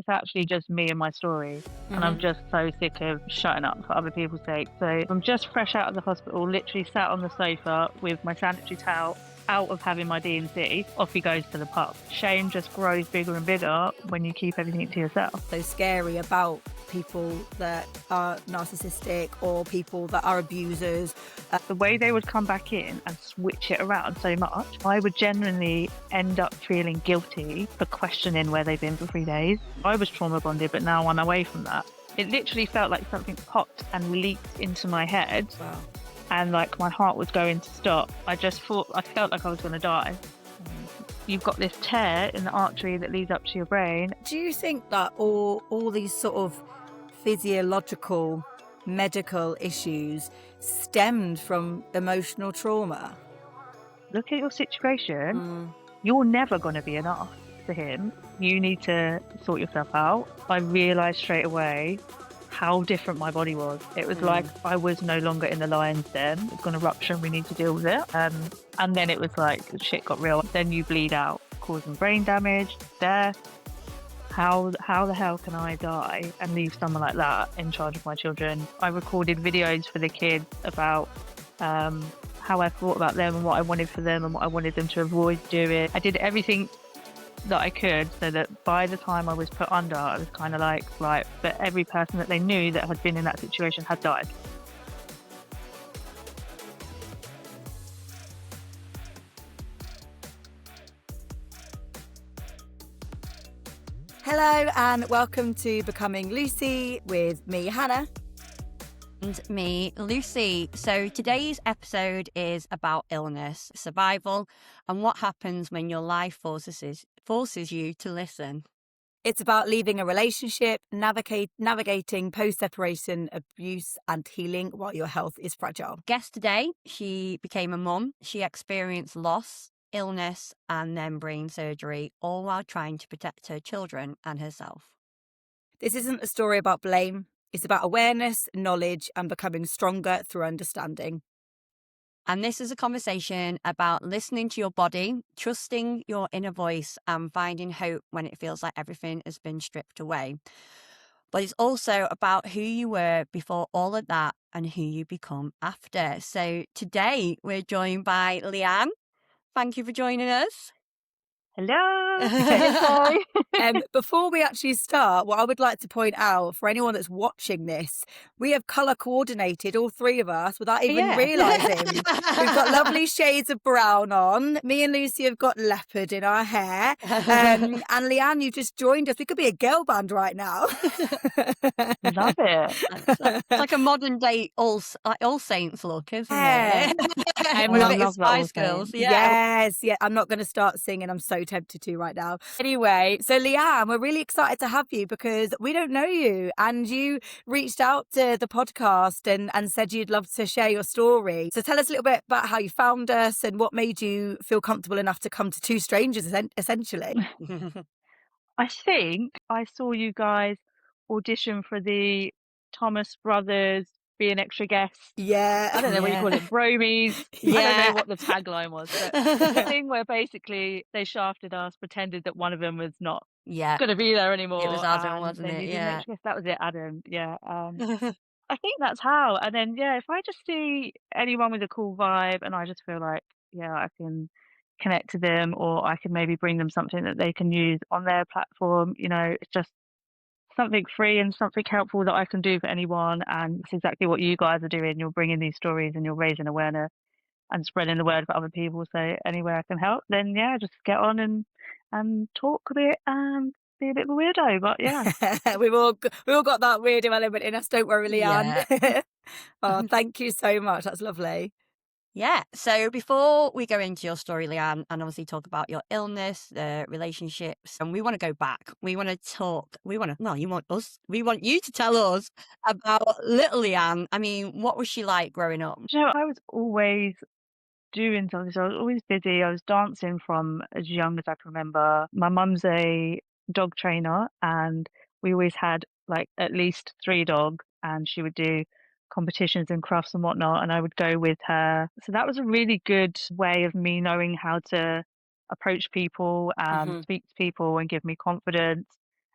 it's actually just me and my story. And I'm just so sick of shutting up for other people's sake. So I'm just fresh out of the hospital, literally sat on the sofa with my sanitary towel, out of having my D&C, off he goes to the pub. Shame just grows bigger and bigger when you keep everything to yourself. So scary about people that are narcissistic or people that are abusers. The way they would come back in and switch it around so much, I would genuinely end up feeling guilty for questioning where they've been for 3 days. I was trauma bonded, but now I'm away from that. It literally felt like something popped and leaked into my head. Wow. And like my heart was going to stop. I felt like I was going to die. You've got this tear in the artery that leads up to your brain. Do you think that all these sort of physiological, medical issues stemmed from emotional trauma? Look at your situation. You're never going to be enough to him. You need to sort yourself out. I realised straight away how different my body was. It was like I was no longer in the lion's den. It's going to rupture and we need to deal with it. And then it was like shit got real. Then you bleed out, causing brain damage, death. How the hell can I die and leave someone like that in charge of my children? I recorded videos for the kids about how I thought about them and what I wanted for them and what I wanted them to avoid doing. I did everything that I could so that by the time I was put under, I was kind of like, right, but every person that they knew that had been in that situation had died. Hello and welcome to Becoming Lucy with me, Hannah. And me, Lucy. So today's episode is about illness, survival, and what happens when your life forces you to listen. It's about leaving a relationship, navigating post-separation abuse and healing while your health is fragile. Guest today, she became a mum. She experienced loss, illness, and then brain surgery, all while trying to protect her children and herself. This isn't a story about blame. It's about awareness, knowledge, and becoming stronger through understanding. And this is a conversation about listening to your body, trusting your inner voice, and finding hope when it feels like everything has been stripped away. But it's also about who you were before all of that and who you become after. So today we're joined by Lyanne. Thank you for joining us. Hello. Before we actually start, what I would like to point out for anyone that's watching this, we have colour coordinated, all three of us, without even realising. We've got lovely shades of brown on. Me and Lucy have got leopard in our hair. And Lyanne, you just joined us. We could be a girl band right now. Love it. It's like a modern day All Saints look, isn't it? I'm With a not- bit of Spice Girls. Yes, I'm not going to start singing. I'm so tempted to right now. Anyway, so Lyanne, we're really excited to have you because we don't know you, and you reached out to the podcast and said you'd love to share your story. So tell us a little bit about how you found us and what made you feel comfortable enough to come to two strangers, essentially. I think I saw you guys audition for the Thomas Brothers Be an Extra Guest. Yeah. I don't know what you call it, bromies. I don't know what the tagline was, but the thing where basically they shafted us, pretended that one of them was not going to be there anymore. It was Adam, and wasn't then it? you did Yeah. an extra guest. That was it, Adam. Yeah. I think that's how. And then, if I just see anyone with a cool vibe and I just feel like, I can connect to them, or I can maybe bring them something that they can use on their platform, it's just something free and something helpful that I can do for anyone. And it's exactly what you guys are doing. You're bringing these stories and you're raising awareness and spreading the word for other people. So anywhere I can help, then just get on and talk a bit and be a bit of a weirdo. But we've all got that weirdo element in us, don't worry, Lyanne. Oh, thank you so much. That's lovely. Yeah. So before we go into your story, Lyanne, and obviously talk about your illness, the relationships, and we want to go back. We want to talk. We want you to tell us about little Lyanne. I mean, what was she like growing up? I was always doing something. So I was always busy. I was dancing from as young as I can remember. My mum's a dog trainer, and we always had like at least 3 dogs, and she would do competitions and crafts and whatnot, and I would go with her. So that was a really good way of me knowing how to approach people and speak to people and give me confidence.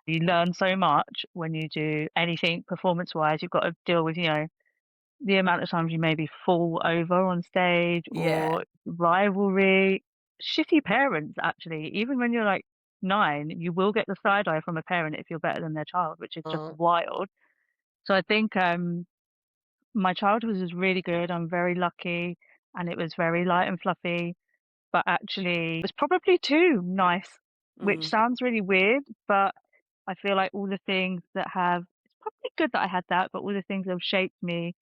You learn so much when you do anything performance-wise. You've got to deal with, the amount of times you maybe fall over on stage Yeah. or rivalry. Shitty parents, actually. Even when you're like 9, you will get the side eye from a parent if you're better than their child, which is just wild. So I think my childhood was really good. I'm very lucky, and it was very light and fluffy, but actually it was probably too nice, which sounds really weird, but I feel like all the things that have it's probably good that I had that, but all the things that have shaped me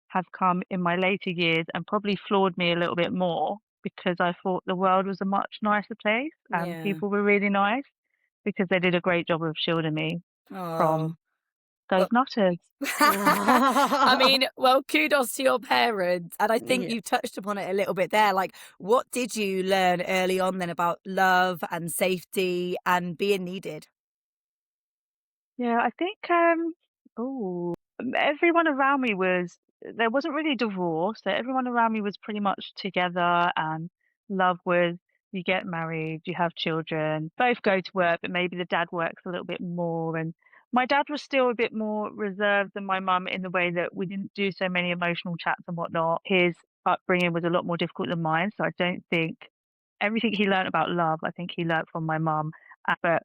have come in my later years and probably flawed me a little bit more because I thought the world was a much nicer place and Yeah. people were really nice because they did a great job of shielding me Oh. from those nutters. I mean, well, kudos to your parents. And I think Yeah. you touched upon it a little bit there. Like, what did you learn early on then about love and safety and being needed? Yeah, I think everyone around me there wasn't really divorce, so everyone around me was pretty much together and love was you get married, you have children, both go to work, but maybe the dad works a little bit more. And my dad was still a bit more reserved than my mum in the way that we didn't do so many emotional chats and whatnot. His upbringing was a lot more difficult than mine, so I don't think everything he learned about love, I think he learnt from my mum. But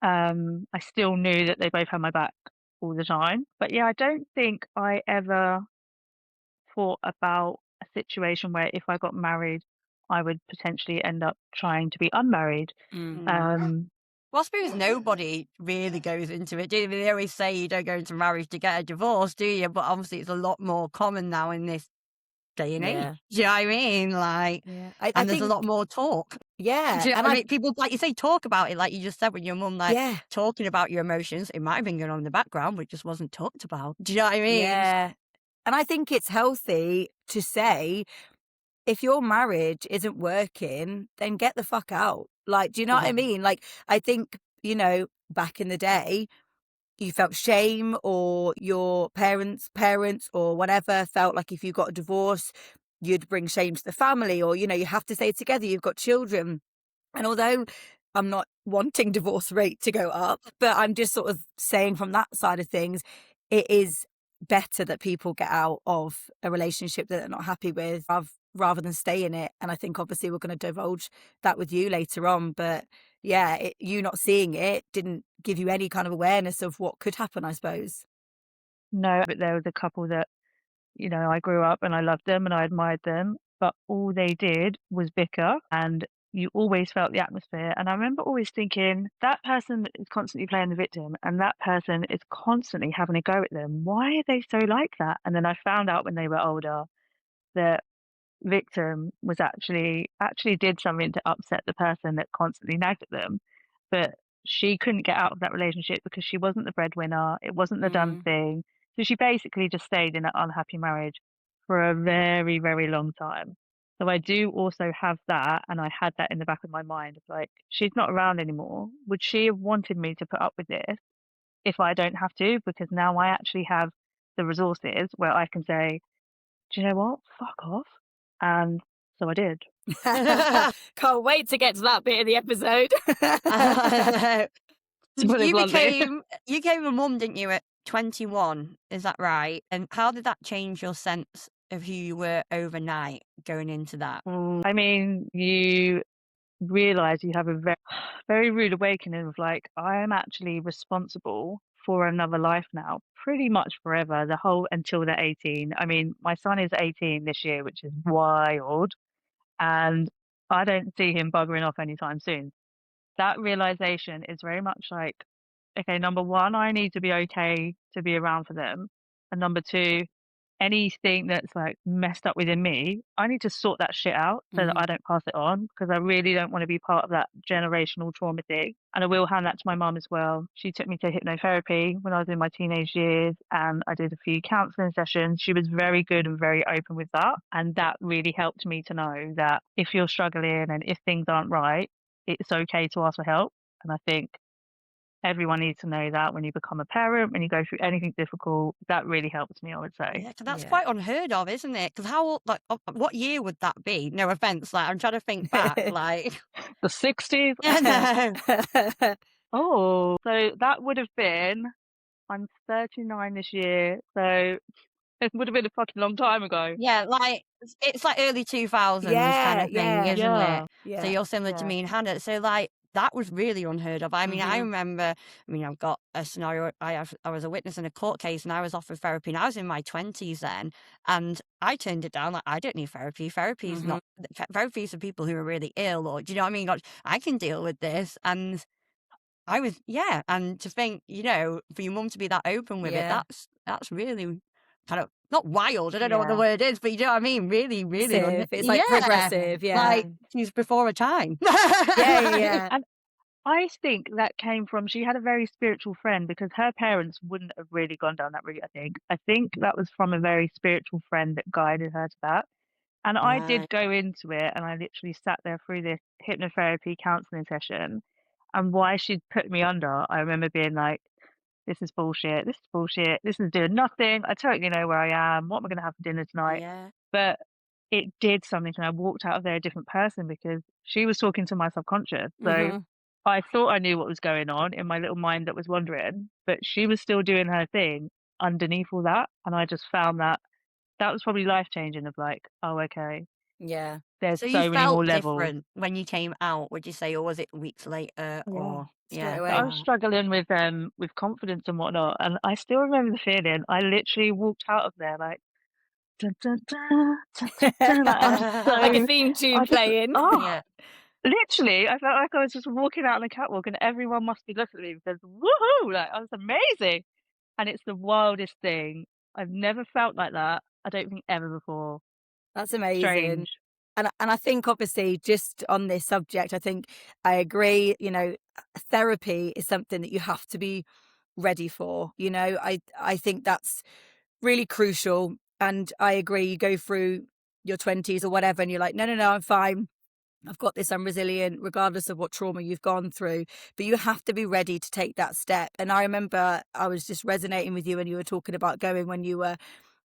I still knew that they both had my back all the time. But yeah, I don't think I ever thought about a situation where if I got married, I would potentially end up trying to be unmarried. Um, Well, I suppose nobody really goes into it, do they? They always say you don't go into marriage to get a divorce, do you? But obviously it's a lot more common now in this day and age. Yeah. Do you know what I mean? Like, Yeah. I and there's a think, lot more talk. yeah. Do you know And what I mean? People, like you say, talk about it, like you just said with your mum, like yeah. talking about your emotions. It might have been going on in the background, but it just wasn't talked about. Do you know what I mean? Yeah. And I think it's healthy to say, if your marriage isn't working, then get the fuck out. Like, do you know what I mean? Like, I think, back in the day, you felt shame or your parents or whatever felt like if you got a divorce, you'd bring shame to the family or, you have to stay together, you've got children. And although I'm not wanting divorce rate to go up, but I'm just sort of saying from that side of things, it is better that people get out of a relationship that they're not happy with rather than stay in it. And I think obviously we're going to divulge that with you later on. But yeah, you not seeing it didn't give you any kind of awareness of what could happen, I suppose. no, but there was a couple that, I grew up and I loved them and I admired them, but all they did was bicker and you always felt the atmosphere. And I remember always thinking, that person is constantly playing the victim and that person is constantly having a go at them. Why are they so like that? And then I found out when they were older that victim was actually did something to upset the person that constantly nagged at them, but she couldn't get out of that relationship because she wasn't the breadwinner, it wasn't the done thing. So she basically just stayed in an unhappy marriage for a very, very long time. So I do also have that, and I had that in the back of my mind of like, she's not around anymore. Would she have wanted me to put up with this if I don't have to? Because now I actually have the resources where I can say, do you know what? Fuck off. And so I did. Can't wait to get to that bit of the episode. To put it you bluntly. became a mum, didn't you, at 21? Is that right? And how did that change your sense of who you were overnight going into that? I mean, you realize you have a very, very rude awakening of like, I am actually responsible for another life now, pretty much forever, the whole until they're 18. I mean, my son is 18 this year, which is wild. And I don't see him buggering off anytime soon. That realization is very much like, okay, number one, I need to be okay to be around for them. And number two, anything that's like messed up within me, I need to sort that shit out so that I don't pass it on because I really don't want to be part of that generational trauma thing. And I will hand that to my mum as well. She took me to hypnotherapy when I was in my teenage years and I did a few counseling sessions. She was very good and very open with that. And that really helped me to know that if you're struggling and if things aren't right, it's okay to ask for help. And I think everyone needs to know that when you become a parent, when you go through anything difficult, that really helps me, I would say. Yeah, 'cause that's quite unheard of, isn't it? Because how old, like, what year would that be? No offense, like I'm trying to think back, like The 60s? yeah, no. Oh, so that would have been, I'm 39 this year, so it would have been a fucking long time ago. Yeah, like it's like early 2000s kind Yeah, of thing, yeah, isn't it? Yeah, So yeah. you're similar to yeah. me and Hannah. So like that was really unheard of. I mean, I Mhm. remember, I've got a scenario. I was a witness in a court case and I was offered therapy and I was in my 20s then, and I turned it down. Like, I don't need therapy. Therapy is Mhm. not therapy is for people who are really ill, or do you know what I mean? Like, I can deal with this. And I was, yeah, and to think, for your mum to be that open with it, Yeah. that's really kind of not wild. I don't know what the Yeah, word is, but you know what I mean. Really, really, It's like yeah, yeah. progressive, yeah. like she's before her time. Yeah, yeah, yeah. And I think that came from, she had a very spiritual friend because her parents wouldn't have really gone down that route, I think. I think that was from a very spiritual friend that guided her to that. And I did Right. go into it and I literally sat there through this hypnotherapy counseling session. And why she'd put me under, I remember being like, this is bullshit. This is bullshit. This is doing nothing. I totally know where I am. What am I going to have for dinner tonight? Yeah. But it did something. And I walked out of there a different person because she was talking to my subconscious. So Mhm. I thought I knew what was going on in my little mind that was wandering, but she was still doing her thing underneath all that. And I just found that that was probably life changing of like, oh, okay, Yeah. there's So you so many more felt levels. different when you came out, would you say, or was it weeks later? Yeah. Or Straight yeah, So I away. was right. struggling with confidence and whatnot, and I still remember the feeling. I literally walked out of there like, dun, dun, dun, dun, dun, dun, like I'm Like a so, theme tune I just, playing. oh, Yeah. literally, I felt like I was just walking out on a catwalk, and everyone must be looking at me because woohoo, like I was amazing, and it's the wildest thing. I've never felt like that. I don't think ever before. That's amazing. Strange. And I think obviously just on this subject, I think I agree, therapy is something that you have to be ready for. I think that's really crucial. And I agree, you go through your 20s or whatever, and you're like, no, no, no, I'm fine. I've got this, I'm resilient, regardless of what trauma you've gone through. But you have to be ready to take that step. And I remember I was just resonating with you when you were talking about going when you were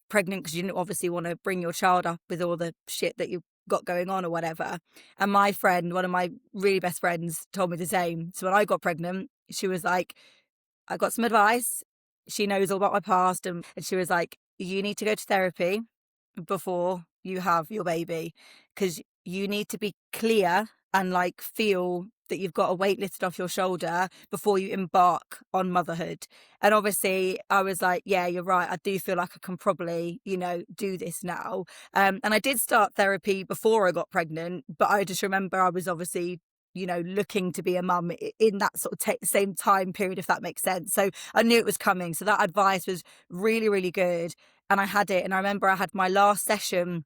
pregnant, because you didn't obviously want to bring your child up with all the shit that you got going on or whatever. And my friend, one of my really best friends, told me the same. So when I got pregnant, she was like, I got some advice. She knows all about my past. And she was like, you need to go to therapy before you have your baby, because you need to be clear and like feel that you've got a weight lifted off your shoulder before you embark on motherhood. And obviously I was like, yeah, you're right, I do feel like I can probably do this now. And I did start therapy before I got pregnant, but I just remember I was obviously looking to be a mum in that sort of same time period, if that makes sense. So I knew it was coming, so that advice was really, really good. And I had it. And I remember I had my last session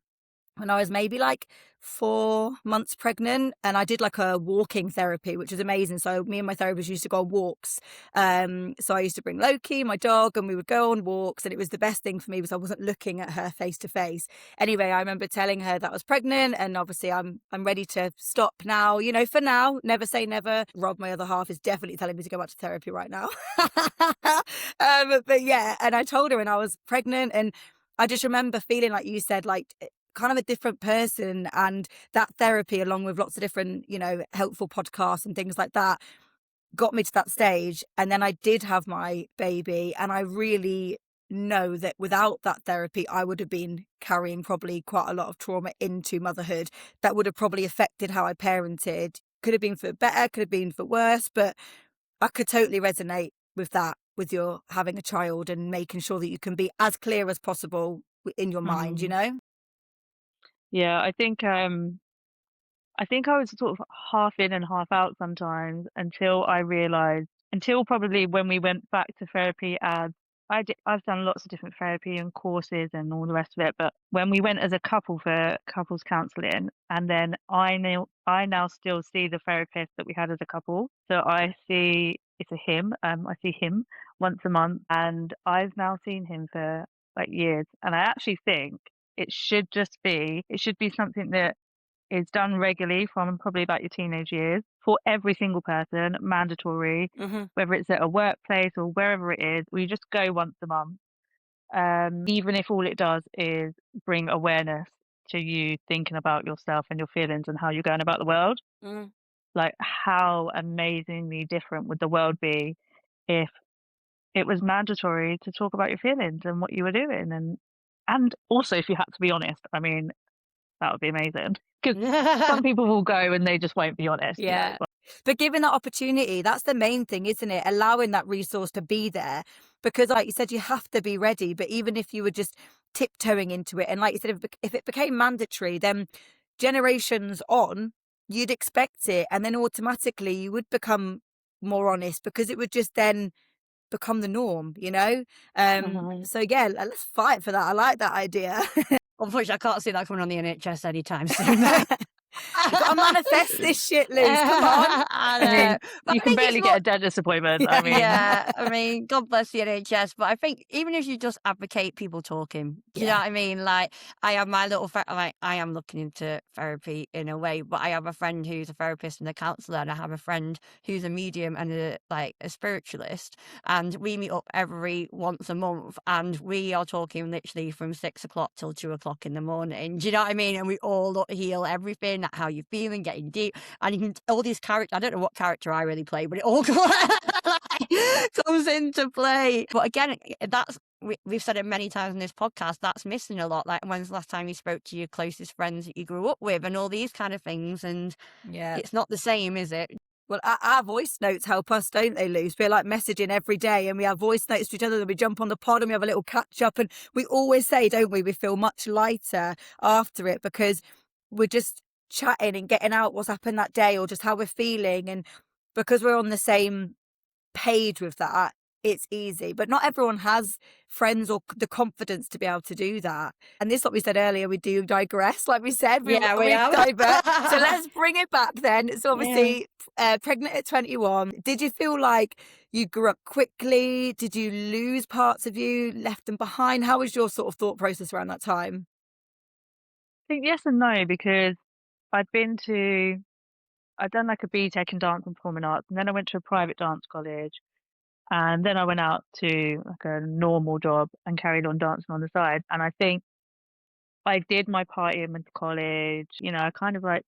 when I was maybe like 4 months pregnant, and I did like a walking therapy, which was amazing. So me and my therapist used to go on walks. So I used to bring Loki, my dog, and we would go on walks, and it was the best thing for me because I wasn't looking at her face to face. Anyway, I remember telling her that I was pregnant, and obviously I'm ready to stop now. For now, never say never. Rob, my other half, is definitely telling me to go back to therapy right now. But yeah, and I told her, and I was pregnant, and I just remember feeling like you said, like kind of a different person. And that therapy, along with lots of different helpful podcasts and things like that, got me to that stage. And then I did have my baby, and I really know that without that therapy I would have been carrying probably quite a lot of trauma into motherhood that would have probably affected how I parented. Could have been for better, could have been for worse, but I could totally resonate with that, with your having a child and making sure that you can be as clear as possible in your mind, Mm. Yeah, I think I was sort of half in and half out sometimes until I realized, until probably when we went back to therapy as I've done lots of different therapy and courses and all the rest of it, but when we went as a couple for couples counseling, and then I now still see the therapist that we had as a couple. So I see it's a him, I see him once a month, and I've now seen him for like years. And I actually think it should be something that is done regularly from probably about your teenage years for every single person, mandatory, hmm whether it's at a workplace or wherever it is. We just go once a month, even if all it does is bring awareness to you thinking about yourself and your feelings and how you're going about the world. like how amazingly different would the world be if it was mandatory to talk about your feelings and what you were doing, and also if you had to be honest. I mean, that would be amazing, because some people will go and they just won't be honest, you know. Yeah. But given that opportunity, that's the main thing, isn't it? Allowing that resource to be there. Because like you said, you have to be ready. But even if you were just tiptoeing into it, and like you said, if it became mandatory, then generations on, you'd expect it. And then automatically you would become more honest, because it would just then become the norm, you know? Mhm. So yeah, let's fight for that. I like that idea. Unfortunately, I can't see that coming on the NHS anytime soon. You gotta manifest this shit, Luz. Come on. I I mean, know. But you I can think it's barely more, get a dentist appointment. I mean, yeah, I mean, God bless the NHS, but I think even if you just advocate people talking, do you know Yeah. what I mean? Like, I have my little friend, like, I am looking into therapy in a way, but I have a friend who's a therapist and a counselor, and I have a friend who's a medium and a spiritualist, and we meet up every once a month, and we are talking literally from 6 o'clock till 2 o'clock in the morning. Do you know what I mean? And we all heal everything, like how you're feeling, getting deep, and you can all these characters. I don't know what character I really play, but it all comes into play. But again, that's we've said it many times in this podcast. That's missing a lot. Like, when's the last time you spoke to your closest friends that you grew up with, and all these kind of things? And Yeah. it's not the same, is it? Well, our voice notes help us, don't they, Luce? We're like messaging every day, and we have voice notes to each other, and we jump on the pod and we have a little catch up. And we always say, don't we feel much lighter after it, because we're just chatting and getting out what's happened that day or just how we're feeling. And because we're on the same page with that, it's easy. But not everyone has friends or the confidence to be able to do that. And this, like we said earlier, we do digress. Like we said, we have. divert. So let's bring it back then. So Yeah. obviously, pregnant at 21. Did you feel like you grew up quickly? Did you lose parts of you, left them behind? How was your sort of thought process around that time? I think yes and no, because I'd been to I'd done like a BTEC in dance and performing arts, and then I went to a private dance college, and then I went out to like a normal job and carried on dancing on the side. And I think I did my partying with college. You know, I kind of like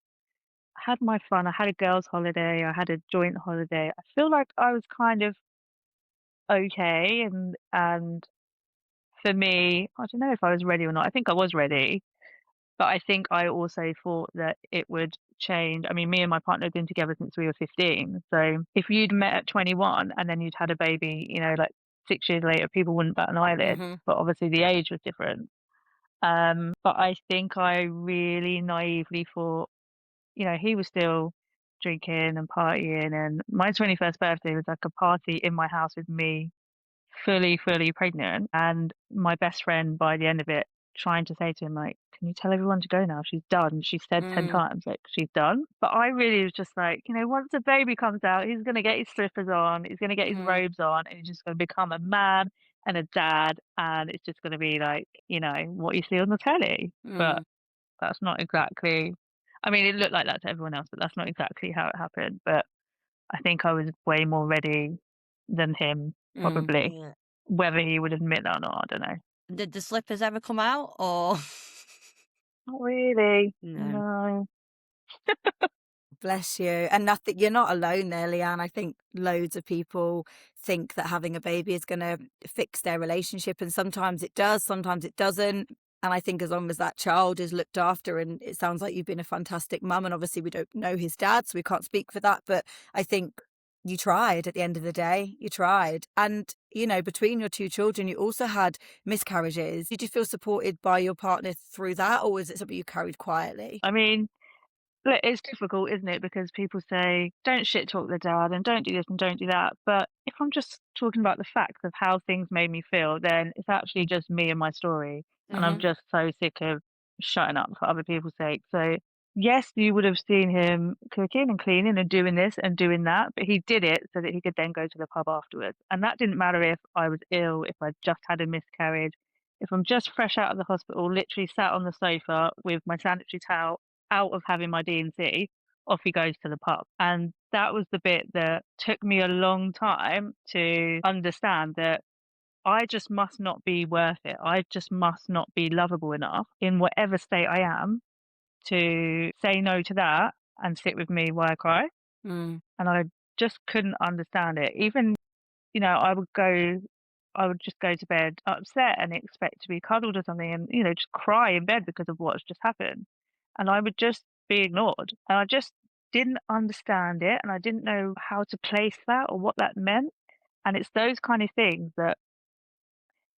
had my fun. I had a girls' holiday. I had a joint holiday. I feel like I was kind of okay, and for me, I don't know if I was ready or not. I think I was ready, but I think I also thought that it would change. I mean, me and my partner had been together since we were 15. So if you'd met at 21 and then you'd had a baby, you know, like 6 years later, people wouldn't bat an eyelid. Mm-hmm. But obviously the age was different. But I think I really naively thought, you know, he was still drinking and partying. And my 21st birthday was like a party in my house with me fully pregnant, and my best friend by the end of it trying to say to him like, can you tell everyone to go now, she's done. She said 10 times like she's done. But I really was just like, you know, once the baby comes out, he's going to get his slippers on, he's going to get his robes on, and he's just going to become a man and a dad, and it's just going to be like, you know, what you see on the telly. But that's not exactly, I mean, it looked like that to everyone else, but that's not exactly how it happened. But I think I was way more ready than him, probably. Yeah. Whether he would admit that or not, I don't know. Did the slippers ever come out, or Not really. no? No. Bless you. And nothing, you're not alone there, Lyanne. I think loads of people think that having a baby is going to fix their relationship. And sometimes it does, sometimes it doesn't. And I think as long as that child is looked after, and it sounds like you've been a fantastic mum, and obviously we don't know his dad, so we can't speak for that. But I think you tried at the end of the day. You tried. And, you know, between your two children, you also had miscarriages. Did you feel supported by your partner through that, or was it something you carried quietly? I mean, look, it's difficult, isn't it? Because people say, don't shit talk the dad and don't do this and don't do that. But if I'm just talking about the facts of how things made me feel, then it's actually just me and my story. And I'm just so sick of shutting up for other people's sake. So, yes, you would have seen him cooking and cleaning and doing this and doing that, but he did it so that he could then go to the pub afterwards. And that didn't matter if I was ill, if I just had a miscarriage, if I'm just fresh out of the hospital, literally sat on the sofa with my sanitary towel out of having my D&C, off he goes to the pub. And that was the bit that took me a long time to understand, that I just must not be worth it. I just must not be lovable enough in whatever state I am to say no to that and sit with me while I cry. Mm. And I just couldn't understand it. Even, I would just go to bed upset and expect to be cuddled or something and, just cry in bed because of what's just happened. And I would just be ignored. And I just didn't understand it and I didn't know how to place that or what that meant. And it's those kind of things that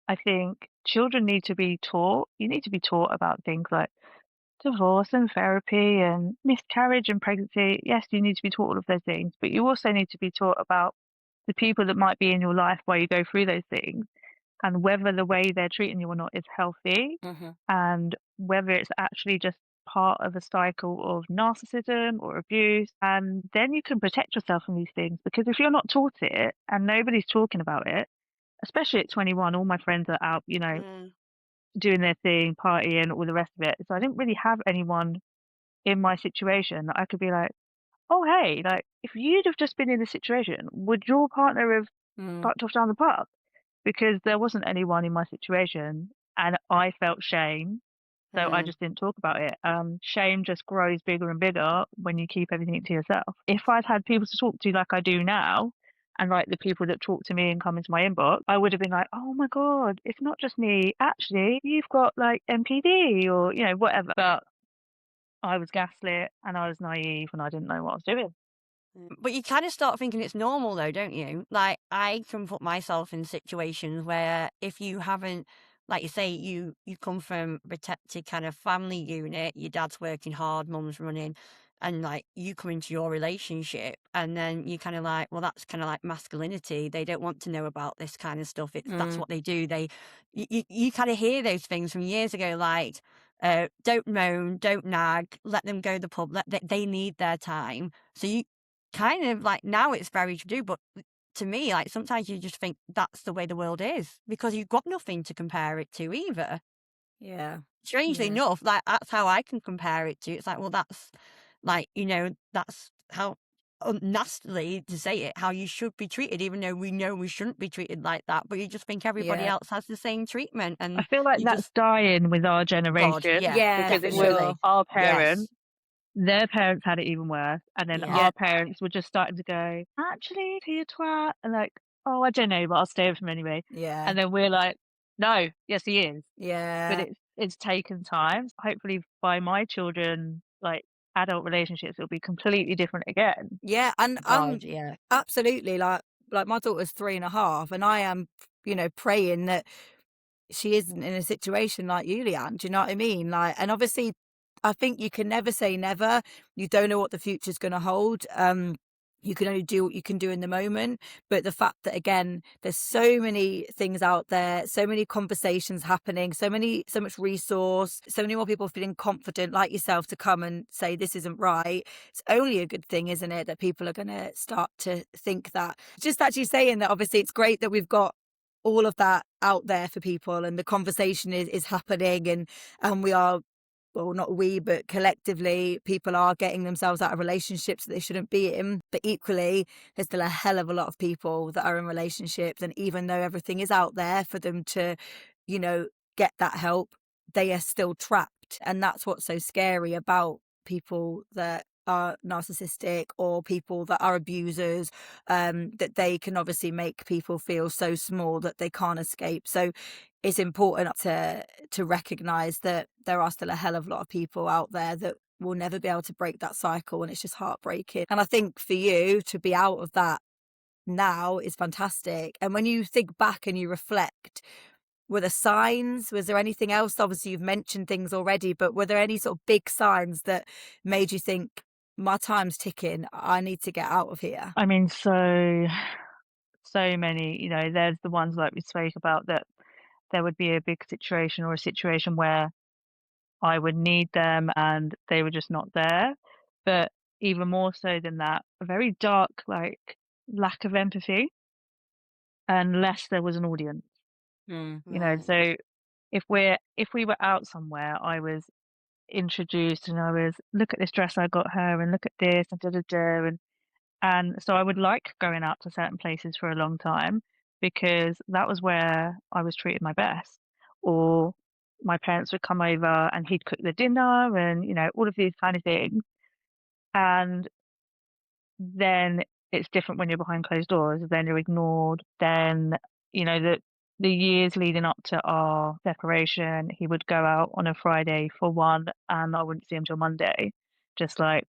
I think children need to be taught. You need to be taught about things like divorce and therapy and miscarriage and pregnancy. Yes, you need to be taught all of those things, but you also need to be taught about the people that might be in your life while you go through those things and whether the way they're treating you or not is healthy Mm-hmm. and whether it's actually just part of a cycle of narcissism or abuse. And then you can protect yourself from these things because if you're not taught it and nobody's talking about it, especially at 21, all my friends are out, doing their thing, partying, all the rest of it. So I didn't really have anyone in my situation that I could be like, oh, hey, like, if you'd have just been in this situation, would your partner have Mm. fucked off down the pub? Because there wasn't anyone in my situation and I felt shame. So I just didn't talk about it. Shame just grows bigger and bigger when you keep everything to yourself. If I'd had people to talk to like I do now, and like the people that talk to me and come into my inbox, I would have been like, oh my God, it's not just me. Actually, you've got like MPD or, whatever. But I was gaslit and I was naive and I didn't know what I was doing. But you kind of start thinking it's normal, though, don't you? Like, I can put myself in situations where if you haven't, like you say, you come from a protected kind of family unit, your dad's working hard, mum's running, and like you come into your relationship, and then you kind of like, well, that's kind of like masculinity. They don't want to know about this kind of stuff. That's what they do. You kind of hear those things from years ago, like, don't moan, don't nag, let them go to the pub. They need their time. So you kind of like now it's very true, but to me, like sometimes you just think that's the way the world is because you've got nothing to compare it to either. Yeah. Strangely Yeah. enough, like that's how I can compare it to. It's like, well, that's like, that's how nastily to say it, how you should be treated, even though we know we shouldn't be treated like that. But you just think everybody Yeah. else has the same treatment, I and feel like you that's just, dying with our God, generation yeah, Yeah, because for it was sure. definitely, our yes, parents. Their parents had it even worse, and then Yeah. our parents were just starting to go, "Actually, is he a twat?" And like, "Oh, I don't know, but I'll stay with him anyway." Yeah. And then we're like, "No, yes, he is." But Yeah. it's taken time. Hopefully, by my children, like adult relationships, it'll be completely different again. Yeah. And God, yeah. absolutely like my daughter's 3.5 and I am, praying that she isn't in a situation like you, Lyanne. Do you know what I mean? Like, and obviously, I think you can never say never. You don't know what the future's going to hold. You can only do what you can do in the moment. But the fact that again, there's so many things out there, so many conversations happening, so much resource, so many more people feeling confident like yourself to come and say this isn't right. It's only a good thing, isn't it, that people are going to start to think that. Just actually saying that, obviously, it's great that we've got all of that out there for people and the conversation is happening and we are, well, not we, but collectively people are getting themselves out of relationships that they shouldn't be in. But equally, there's still a hell of a lot of people that are in relationships, and even though everything is out there for them to, get that help, they are still trapped. And that's what's so scary about people that are narcissistic or people that are abusers, that they can obviously make people feel so small that they can't escape. So it's important to recognize that there are still a hell of a lot of people out there that will never be able to break that cycle, and it's just heartbreaking. And I think for you to be out of that now is fantastic. And when you think back and you reflect, were there signs? Was there anything else? Obviously, you've mentioned things already, but were there any sort of big signs that made you think, my time's ticking, I need to get out of here? I mean, so many, there's the ones like we spoke about that there would be a big situation or a situation where I would need them and they were just not there. But even more so than that, a very dark, like, lack of empathy unless there was an audience. Mm. So if we were out somewhere, I was introduced and I was, look at this dress I got her and look at this and da da da and so I would like going out to certain places for a long time because that was where I was treated my best. Or my parents would come over and he'd cook the dinner and, all of these kind of things. And then it's different when you're behind closed doors. Then you're ignored. Then, the years leading up to our separation, he would go out on a Friday for one, and I wouldn't see him till Monday, just like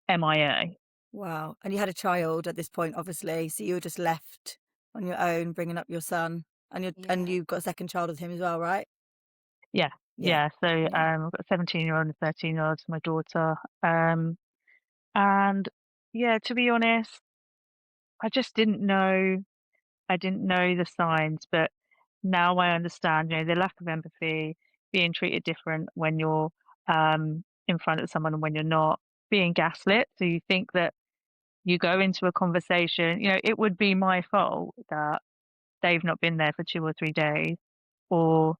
MIA. Wow. And you had a child at this point, obviously, so you were just left on your own, bringing up your son, and Yeah. you've got a second child with him as well, right? Yeah, Yeah. yeah. So Yeah. I've got a 17-year-old and a 13-year-old, my daughter. And yeah, to be honest, I just didn't know. I didn't know the signs, but now I understand, the lack of empathy, being treated different when you're in front of someone and when you're not, being gaslit. So you think that you go into a conversation, it would be my fault that they've not been there for 2 or 3 days, or,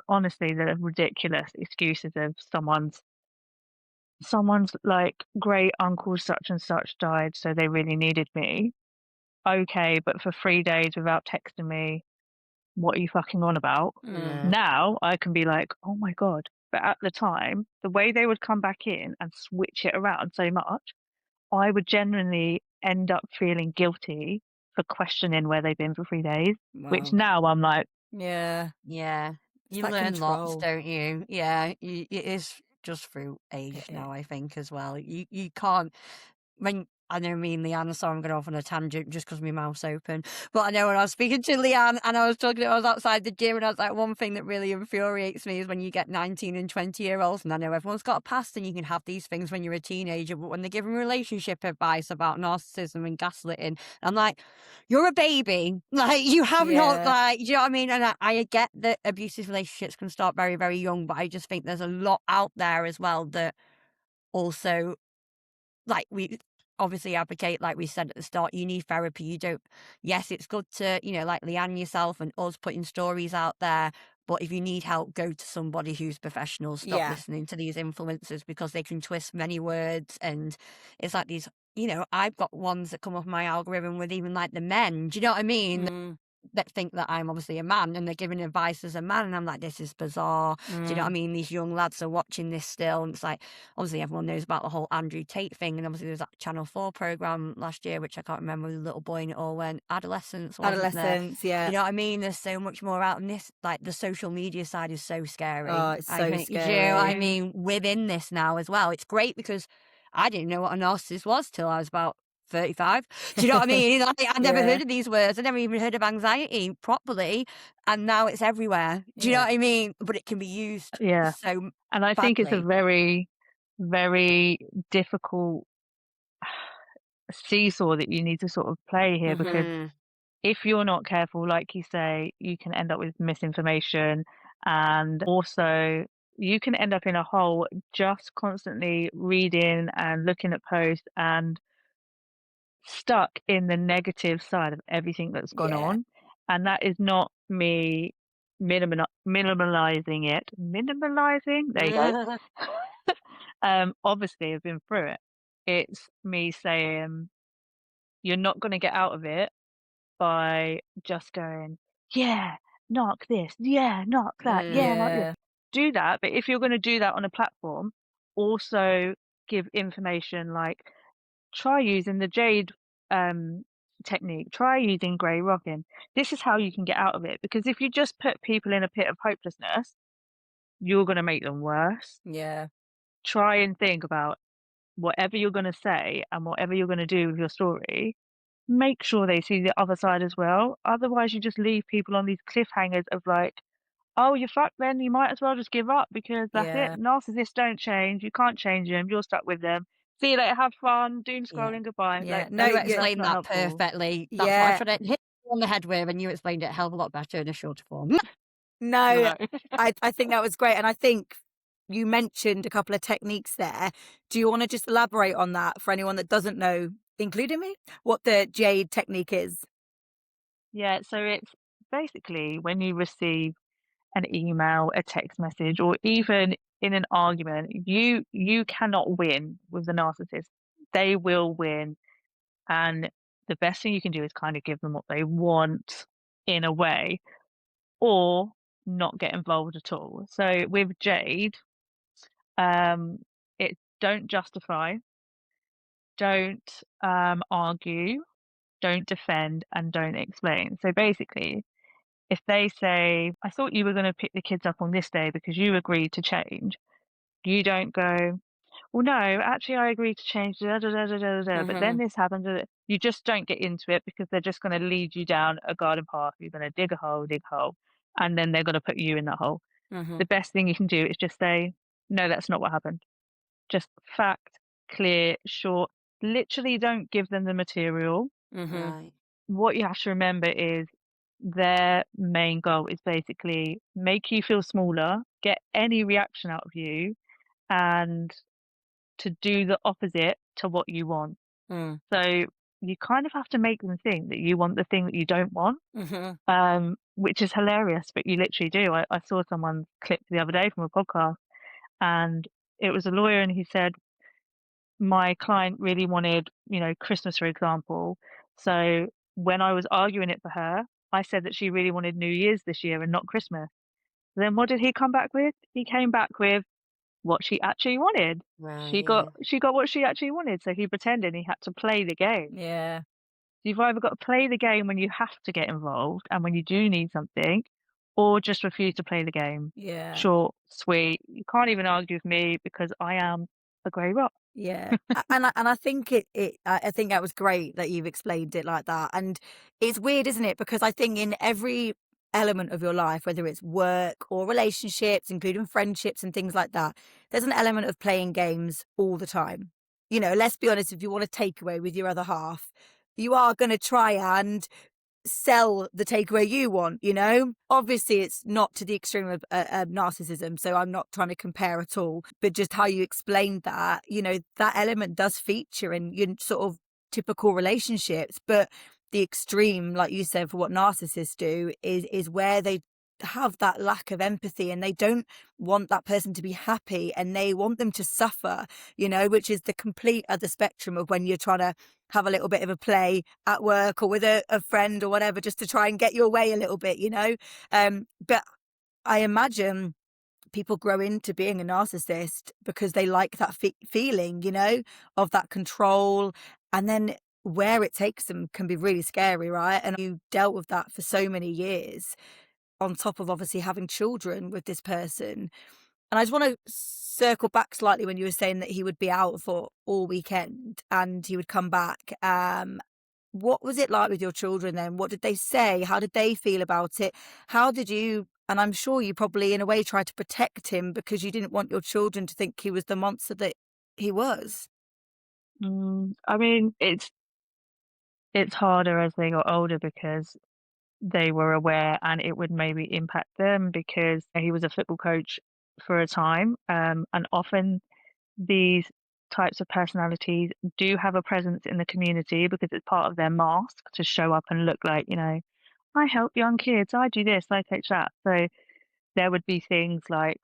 honestly, the ridiculous excuses of someone's like great uncle such and such died, so they really needed me. Okay, but for 3 days without texting me, what are you fucking on about? Mm. Now I can be like, oh my God. But at the time, the way they would come back in and switch it around so much, I would genuinely end up feeling guilty for questioning where they've been for 3 days, which Wow. now I'm like, Yeah. Yeah. It's You that learn lots, control. don't you? Yeah. It is just through age It now, is. I think, as well. You can't. When I know me and Leanne, so I'm going off on a tangent just because my mouth's open. But I know when I was speaking to Leanne and I was outside the gym, and I was like, one thing that really infuriates me is when you get 19 and 20-year-olds, and I know everyone's got a past and you can have these things when you're a teenager, but when they're giving relationship advice about narcissism and gaslighting, I'm like, you're a baby. Like, you have not, Yeah. like, do you know what I mean? And I get that abusive relationships can start very, very young, but I just think there's a lot out there as well that also, like, we obviously advocate, like we said at the start, you need therapy. You don't, yes, it's good to, like Leanne, yourself and us putting stories out there, but if you need help, go to somebody who's professional. Stop Yeah. listening to these influencers because they can twist many words, and it's like these, I've got ones that come off my algorithm with even like the men, do you know what I mean, Mm. that think that I'm obviously a man and they're giving advice as a man, and I'm like, this is bizarre. Do you know what I Mm. mean? These young lads are watching this still, and it's like, obviously everyone knows about the whole Andrew Tate thing, and obviously there was that Channel 4 program last year, which I can't remember, with the little boy, and it all went adolescence, wasn't there? Adolescence, yeah. You know what I mean? There's so much more out in this, like the social media side is so scary. Oh, it's I so think, do you know what I scary. mean? Within this now as well, it's great because I didn't know what a narcissist was till I was about 35. Do you know what I mean? Like, I never Yeah. heard of these words. I never even heard of anxiety properly. And now it's everywhere. Do you know Yeah. what I mean? But it can be used yeah. so And I think it's a badly. very, very difficult seesaw that you need to sort of play here, because Mm-hmm. if you're not careful, like you say, you can end up with misinformation, and also you can end up in a hole just constantly reading and looking at posts and stuck in the negative side of everything that's gone Yeah. on. And that is not me minimalizing it. Minimalizing, there you go. Obviously, I've been through it. It's me saying, you're not going to get out of it by just going, yeah, knock this, yeah, knock that, yeah, knock this. Yeah. Do that, but if you're going to do that on a platform, also give information like, try using the jade technique, try using grey rocking. This is how you can get out of it, because if you just put people in a pit of hopelessness, you're going to make them worse. Yeah. Try and think about whatever you're going to say and whatever you're going to do with your story, make sure they see the other side as well. Otherwise, you just leave people on these cliffhangers of like, oh, you're fucked then, you might as well just give up, because that's it. Yeah. Narcissists don't change. You can't change them. You're stuck with them. See you later. Have fun. Doom Yeah. scrolling. Goodbye. Yeah. Like, No, You that's explained not that helpful. perfectly. That's what I yeah. should have hit you on the head with, and you explained it a hell of a lot better in a shorter form. No, No. I think that was great. And I think you mentioned a couple of techniques there. Do you want to just elaborate on that for anyone that doesn't know, including me, what the jade technique is? Yeah. So it's basically when you receive an email, a text message, or even in an argument, you cannot win with the narcissist. They will win. And the best thing you can do is kind of give them what they want in a way, or not get involved at all. So with Jade, um, it's don't justify, don't argue, don't defend, and don't explain. So basically, if they say, I thought you were going to pick the kids up on this day because you agreed to change, you don't go, well, no, actually, I agreed to change, da, da, da, da, da, da, but then this happened. You just don't get into it because they're just going to lead you down a garden path. You're going to dig a hole, and then they're going to put you in that hole. The best thing you can do is just say, no, that's not what happened. Just fact, clear, short. Literally don't give them the material. Right. What you have to remember is their main goal is basically make you feel smaller, get any reaction out of you, and to do the opposite to what you want. So you kind of have to make them think that you want the thing that you don't want, which is hilarious, but you literally do. I saw someone's clip the other day from a podcast, and it was a lawyer, and he said, my client really wanted, Christmas, for example. So when I was arguing it for her, I said that she really wanted New Year's this year and not Christmas. Then what did he come back with? He came back with what she actually wanted. Right. She got what she actually wanted. So he pretended he had to play the game. Yeah. You've either got to play the game when you have to get involved and when you do need something, or just refuse to play the game. Yeah. Short, sweet. You can't even argue with me because I am a grey rock. Yeah. And I think I think that was great that you've explained it like that. And it's weird, isn't it? Because I think in every element of your life, whether it's work or relationships, including friendships and things like that, there's an element of playing games all the time. Let's be honest, if you want a takeaway with your other half, you are going to try and sell the takeaway you want. Obviously it's not to the extreme of narcissism, so I'm not trying to compare at all, but just how you explained that, that element does feature in your sort of typical relationships. But the extreme, like you said, for what narcissists do is where they have that lack of empathy and they don't want that person to be happy and they want them to suffer, which is the complete other spectrum of when you're trying to have a little bit of a play at work or with a friend or whatever, just to try and get your way a little bit, but I imagine people grow into being a narcissist because they like that feeling, of that control, and then where it takes them can be really scary, right? And you dealt with that for so many years, on top of obviously having children with this person. And I just want to circle back slightly when you were saying that he would be out for all weekend and he would come back. What was it like with your children then? What did they say? How did they feel about it? How did you, and I'm sure you probably in a way tried to protect him because you didn't want your children to think he was the monster that he was. I mean, it's harder as they got older because they were aware and it would maybe impact them because he was a football coach for a time. And often these types of personalities do have a presence in the community because it's part of their mask to show up and look like, I help young kids, I do this, I coach that. So there would be things like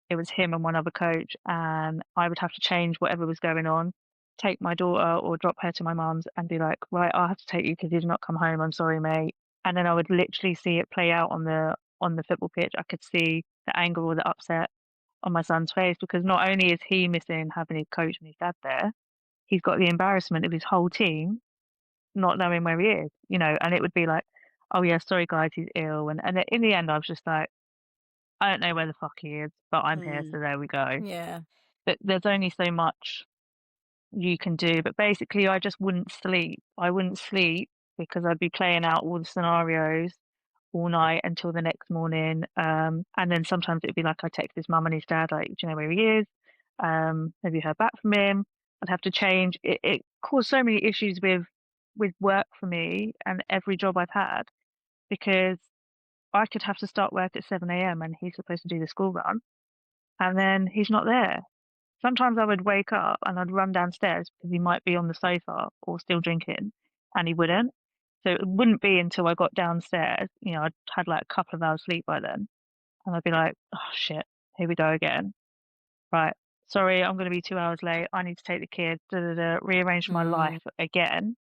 it was him and one other coach, and I would have to change whatever was going on, take my daughter or drop her to my mum's and be like, right, I'll have to take you because you did not come home. I'm sorry, mate. And then I would literally see it play out on the football pitch. I could see the anger or the upset on my son's face because not only is he missing having his coach and his dad there, he's got the embarrassment of his whole team not knowing where he is, and it would be like, oh yeah, sorry guys, he's ill. And in the end, I was just like, I don't know where the fuck he is, but I'm here, so there we go. Yeah. But there's only so much you can do. But basically, I just wouldn't sleep. I wouldn't sleep because I'd be playing out all the scenarios all night until the next morning. And then sometimes it'd be like I text his mum and his dad, like, do you know where he is? Have you heard back from him? I'd have to change. It caused so many issues with work for me and every job I've had because I could have to start work at 7 a.m. and he's supposed to do the school run, and then he's not there. Sometimes I would wake up and I'd run downstairs because he might be on the sofa or still drinking, and he wouldn't. So it wouldn't be until I got downstairs, I'd had like a couple of hours sleep by then, and I'd be like, oh shit, here we go again. Right, sorry, I'm going to be 2 hours late. I need to take the kids, rearrange my life again.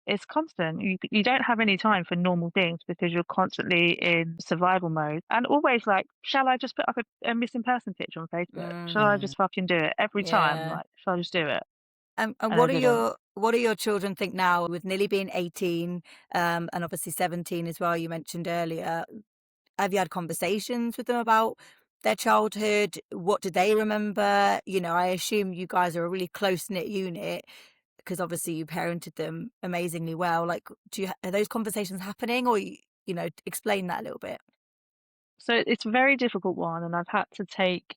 It's constant. You don't have any time for normal things because you're constantly in survival mode. And always like, shall I just put up a missing person picture on Facebook? Shall I just fucking do it every time? Yeah. Like, shall I just do it? And and I didn't. what do your children think now with nearly being 18, and obviously 17 as well, you mentioned earlier? Have you had conversations with them about their childhood? What do they remember? I assume you guys are a really close-knit unit because obviously you parented them amazingly well. Like, are those conversations happening, or explain that a little bit? So it's a very difficult one, and I've had to take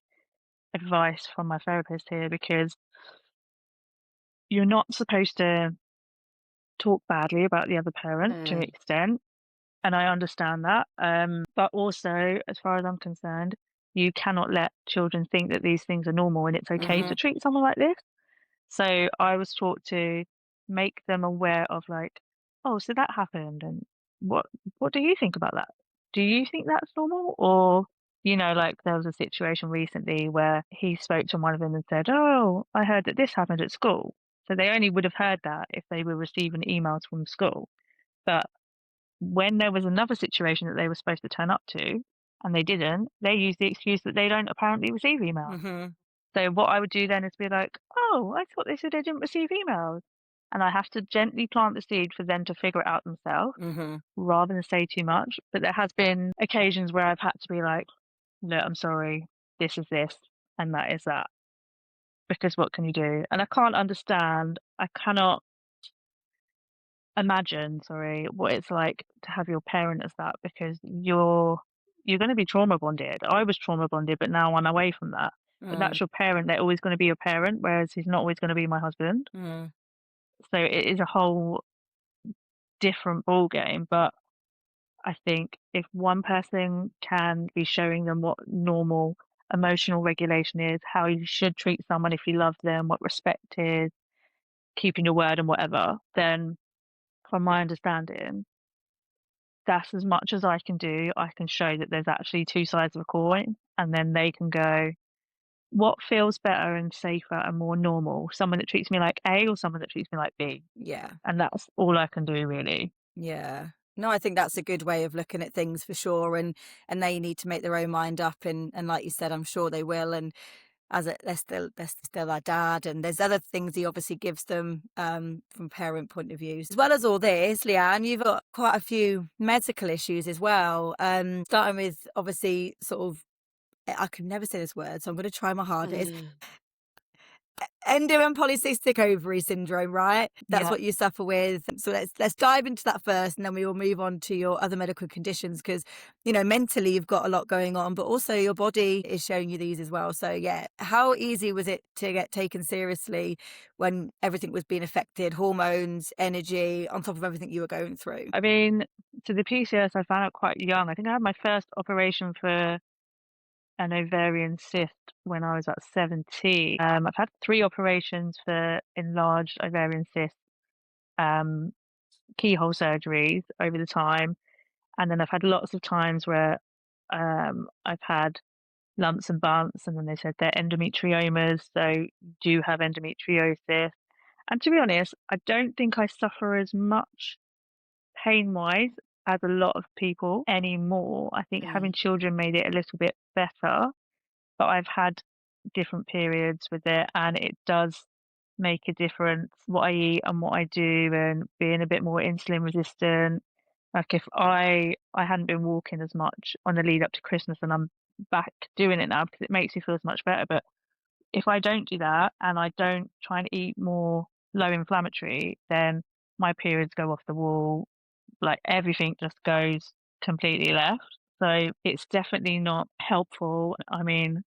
advice from my therapist here because you're not supposed to talk badly about the other parent to an extent, and I understand that. But also, as far as I'm concerned, you cannot let children think that these things are normal and it's okay to treat someone like this. So I was taught to make them aware of like, oh, so that happened, and what what do you think about that? Do you think that's normal? Or, like there was a situation recently where he spoke to one of them and said, "Oh, I heard that this happened at school." So they only would have heard that if they were receiving emails from school. But when there was another situation that they were supposed to turn up to and they didn't, they used the excuse that they don't apparently receive emails. Mm-hmm. So what I would do then is be like, "Oh, I thought they said they didn't receive emails." And I have to gently plant the seed for them to figure it out themselves Mm-hmm. rather than say too much. But there has been occasions where I've had to be like, "Look, I'm sorry. This is this and that is that." Because what can you do? And I cannot imagine, sorry, what it's like to have your parent as that because you're going to be trauma bonded. I was trauma bonded, but now I'm away from that. But that's your parent. They're always going to be your parent, whereas he's not always going to be my husband. Mm. So it is a whole different ball game. But I think if one person can be showing them what normal emotional regulation is, how you should treat someone if you love them, what respect is, keeping your word and whatever, then from my understanding, that's as much as I can do. I can show that there's actually two sides of a coin, and then they can go, what feels better and safer and more normal? Someone that treats me like A or someone that treats me like B? Yeah. And that's all I can do, really. Yeah. No, I think that's a good way of looking at things for sure. And they need to make their own mind up. And like you said, I'm sure they will. And they're still our dad, and there's other things he obviously gives them from parent point of views. As well as all this, Lyanne, you've got quite a few medical issues as well. Starting with obviously sort of, I can never say this word, so I'm going to try my hardest. Endo and polycystic ovary syndrome, right? That's Yeah. what you suffer with. So let's dive into that first, and then we will move on to your other medical conditions because mentally you've got a lot going on, but also your body is showing you these as well. So yeah, how easy was it to get taken seriously when everything was being affected, hormones, energy, on top of everything you were going through? I mean, to the PCOS, I found out quite young. I think I had my first operation for an ovarian cyst when I was about 17. I've had 3 operations for enlarged ovarian cysts, um, keyhole surgeries over the time. And then I've had lots of times where I've had lumps and bumps, and then they said they're endometriomas, so you do have endometriosis. And to be honest, I don't think I suffer as much pain-wise as a lot of people anymore. I think having children made it a little bit better, but I've had different periods with it, and it does make a difference what I eat and what I do, and being a bit more insulin resistant. Like if I hadn't been walking as much on the lead up to Christmas, and I'm back doing it now because it makes me feel so much better. But if I don't do that and I don't try and eat more low inflammatory, then my periods go off the wall. Like everything just goes completely left. So it's definitely not helpful. I mean,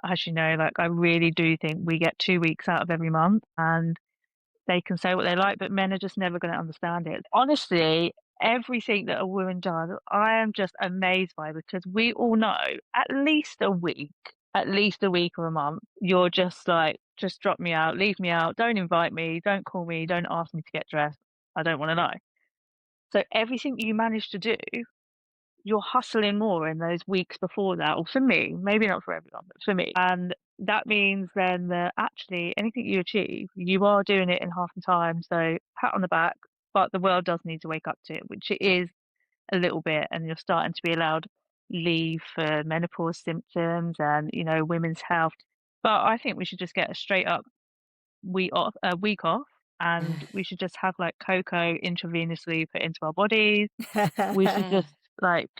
as you know, like I really do think we get 2 weeks out of every month, and they can say what they like, but men are just never going to understand it. Honestly, everything that a woman does, I am just amazed by because we all know at least a week or a month, you're just like, just drop me out, leave me out, don't invite me, don't call me, don't ask me to get dressed. I don't want to know. So everything you manage to do, you're hustling more in those weeks before that, or for me, maybe not for everyone, but for me. And that means then that actually anything you achieve, you are doing it in half the time. So pat on the back, but the world does need to wake up to it, which it is a little bit. And you're starting to be allowed leave for menopause symptoms and, women's health. But I think we should just get a straight up a week off, and we should just have like cocoa intravenously put into our bodies. We should just like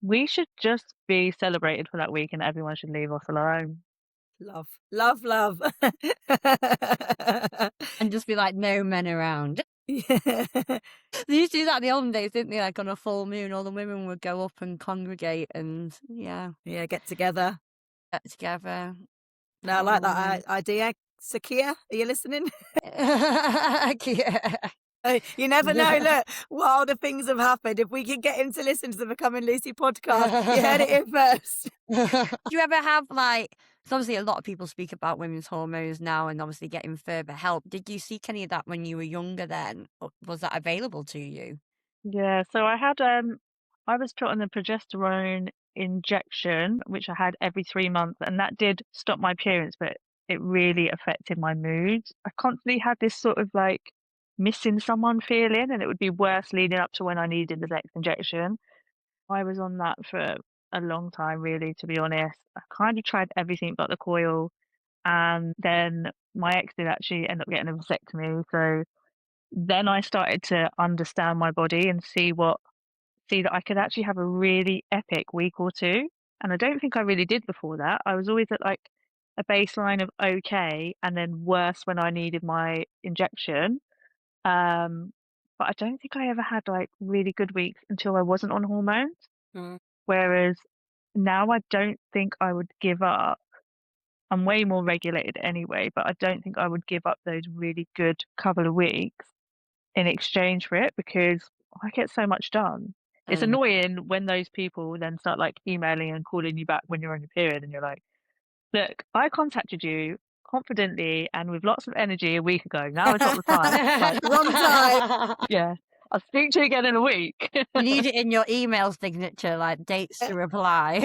we should just be celebrated for that week, and everyone should leave us alone. Love, love, love. And just be like, no men around. Yeah. They used to do that in the olden days, didn't they? Like on a full moon, all the women would go up and congregate and Yeah, get together. get together. No, I like Oh, that idea. Sakia, are you listening? yeah. You never know. Look, wilder things have happened. If we can get him to listen to the Becoming Lucy podcast, you heard it here first. Do you ever have like, 'cause obviously a lot of people speak about women's hormones now and obviously getting further help. Did you seek any of that when you were younger then? Or was that available to you? Yeah, so I was put on the progesterone injection, which I had every 3 months, and that did stop my periods, but it really affected my mood. I constantly had this sort of like missing someone feeling, and it would be worse leading up to when I needed the next injection. I was on that for a long time, really, to be honest. I kind of tried everything but the coil, and then my ex did actually end up getting a vasectomy. So then I started to understand my body and see that I could actually have a really epic week or two. And I don't think I really did before that. I was always at like a baseline of okay, and then worse when I needed my injection. Um, but I don't think I ever had like really good weeks until I wasn't on hormones. Mm. Whereas now I don't think I would give up. I'm way more regulated anyway, but I don't think I would give up those really good couple of weeks in exchange for it because I get so much done. It's annoying when those people then start like emailing and calling you back when you're on your period and you're like, look, I contacted you confidently and with lots of energy a week ago. Now is not the time. Like, Wrong time. yeah, I'll speak to you again in a week. You need it in your email signature, like dates to reply.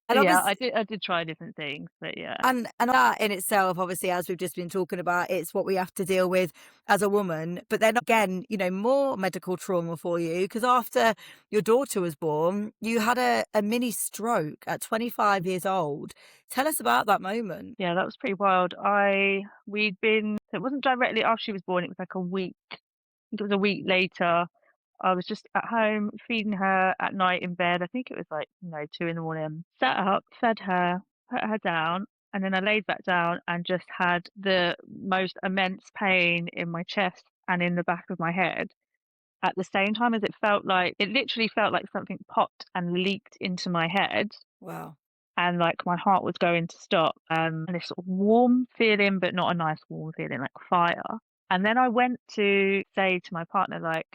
And Yeah, obviously, I did try different things, but yeah. and that in itself, obviously, as we've just been talking about, it's what we have to deal with as a woman. But then again, more medical trauma for you because after your daughter was born, you had a mini stroke at 25 years old. Tell us about that moment. Yeah, that was pretty wild. It wasn't directly after she was born, it was like a week. I think it was a week later. I was just at home feeding her at night in bed. I think it was like, 2 in the morning. Sat up, fed her, put her down, and then I laid back down and just had the most immense pain in my chest and in the back of my head at the same time as it literally felt like something popped and leaked into my head Wow. and like my heart was going to stop. And this sort of warm feeling, but not a nice warm feeling, like fire. And then I went to say to my partner, like,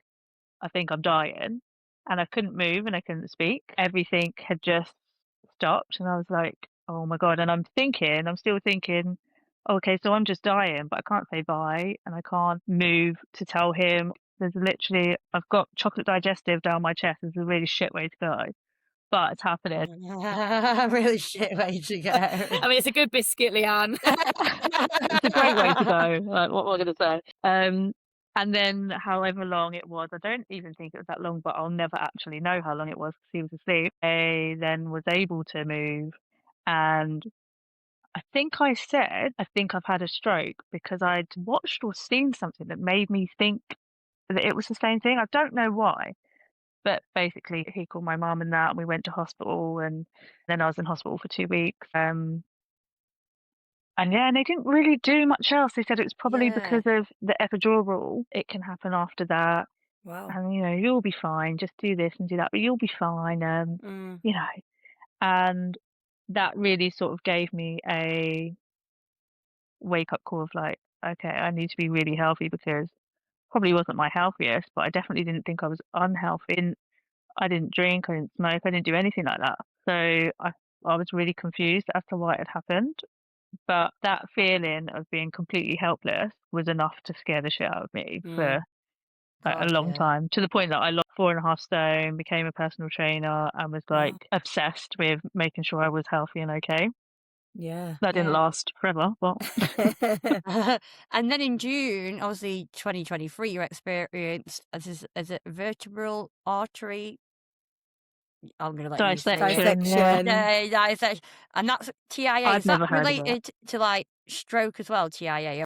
I think I'm dying. And I couldn't move and I couldn't speak. Everything had just stopped. And I was like, oh my God. And I'm still thinking, okay, so I'm just dying, but I can't say bye and I can't move to tell him. I've got chocolate digestive down my chest. It's a really shit way to go, but it's happening. Really shit way to go. I mean, it's a good biscuit, Lyanne. It's a great way to go. Like, what am I going to say? And then however long it was, I don't even think it was that long, but I'll never actually know how long it was because he was asleep. I then was able to move. And I think I said, I think I've had a stroke because I'd watched or seen something that made me think that it was the same thing. I don't know why. But basically, he called my mum and that, and we went to hospital. And then I was in hospital for 2 weeks. And yeah, and they didn't really do much else. They said it was probably because of the epidural. It can happen after that. Wow. And, you'll be fine. Just do this and do that, but you'll be fine. You know, and that really sort of gave me a wake up call of like, okay, I need to be really healthy because probably wasn't my healthiest, but I definitely didn't think I was unhealthy. I didn't drink, I didn't smoke, I didn't do anything like that. So I was really confused as to why it had happened. But that feeling of being completely helpless was enough to scare the shit out of me for like a God, long yeah. time, to the point that I lost 4.5 stone, became a personal trainer, and was like obsessed with making sure I was healthy and okay. Yeah. That didn't last forever, but And then in June, obviously 2023, you experienced is it vertebral artery I'm going to let you say it. Dissection, yeah. Dissection. Dissection. And that's TIA. I've Is that never heard of it. related to like stroke as well, TIA?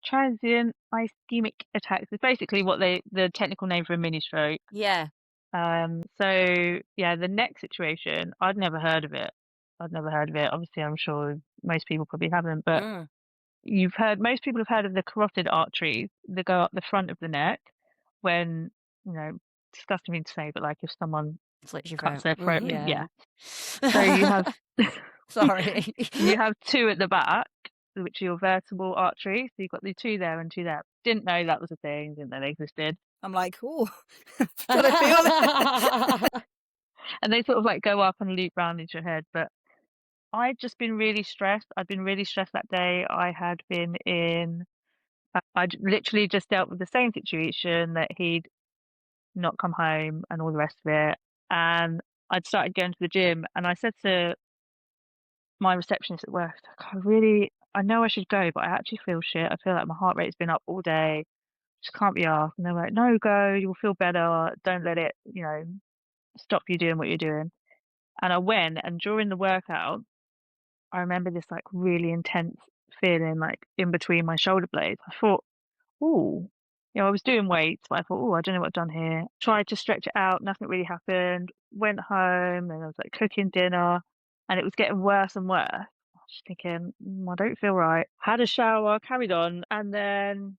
Transient ischemic attacks is basically what the technical name for a mini stroke. Yeah. So yeah, the neck situation, I'd never heard of it. Obviously, I'm sure most people probably haven't, but most people have heard of the carotid arteries that go up the front of the neck when, disgusting thing to say, but like if someone Slits your cuts throat. their throat, Yeah. So you have Sorry. you have two at the back, which are your vertebral arteries. So you've got the two there and two there. Didn't know that was a thing. Didn't know they existed. I'm like, oh, should I feel it? And they sort of like go up and loop round into your head. But I'd just been really stressed. I'd been really stressed that day. I'd literally just dealt with the same situation, that he'd not come home and all the rest of it. And I'd started going to the gym, and I said to my receptionist at work, I know I should go, but I actually feel shit. I feel like my heart rate's been up all day. Just can't be asked. And they're like, no, go, you'll feel better. Don't let it, stop you doing what you're doing. And I went, and during the workout, I remember this like really intense feeling like in between my shoulder blades. I thought, oh, I was doing weights, but I thought, oh, I don't know what I've done here. Tried to stretch it out, nothing really happened. Went home, and I was like cooking dinner, and it was getting worse and worse. I was just thinking, I don't feel right. Had a shower, carried on, and then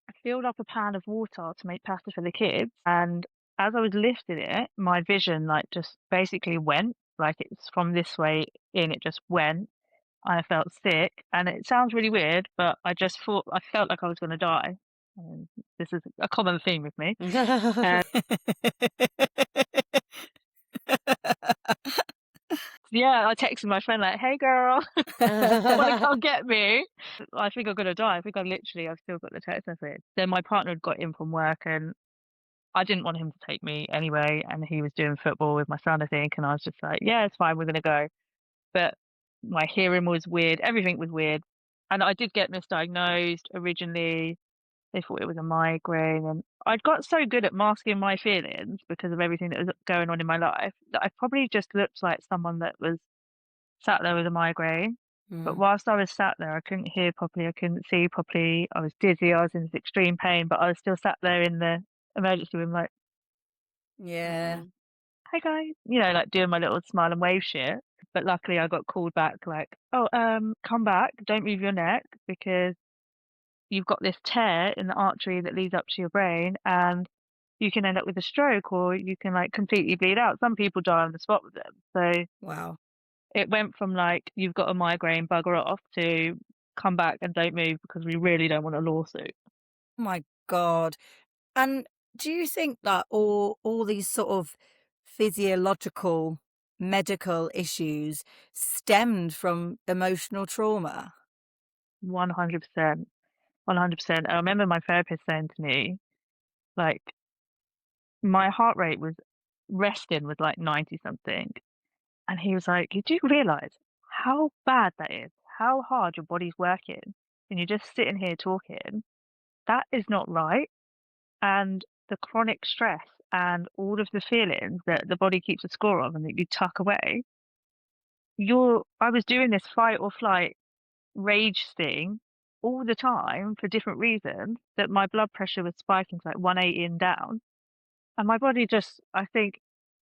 I filled up a pan of water to make pasta for the kids. And as I was lifting it, my vision like just basically went, like it's from this way in, it just went. I felt sick, and it sounds really weird, but I felt like I was going to die. This is a common theme with me. Yeah, I texted my friend like, "Hey girl, want to come get me?" I think I'm gonna die. I've still got the text message. Then my partner had got in from work, and I didn't want him to take me anyway, and he was doing football with my son, I think, and I was just like, "Yeah, it's fine, we're gonna go." But my hearing was weird, everything was weird, and I did get misdiagnosed originally. They thought it was a migraine, and I'd got so good at masking my feelings because of everything that was going on in my life that I probably just looked like someone that was sat there with a migraine. But whilst I was sat there, I couldn't hear properly, I couldn't see properly, I was dizzy, I was in this extreme pain, but I was still sat there in the emergency room like, Yeah. "Hey guys," like doing my little smile and wave shit. But luckily I got called back like, "Oh, come back, don't move your neck because you've got this tear in the artery that leads up to your brain, and you can end up with a stroke, or you can like completely bleed out." Some people die on the spot with them. So Wow. it went from like, "You've got a migraine, bugger off," to "Come back and don't move because we really don't want a lawsuit." Oh my God. And do you think that all these sort of physiological medical issues stemmed from emotional trauma? 100%. 100%. I remember my therapist saying to me, like, my heart rate was resting was like 90 something. And he was like, "You do realize how bad that is, how hard your body's working, and you're just sitting here talking? That is not right. And the chronic stress and all of the feelings that the body keeps a score of and that you tuck away, I was doing this fight or flight rage thing all the time for different reasons, that my blood pressure was spiking to like 180 and down. And my body just, I think,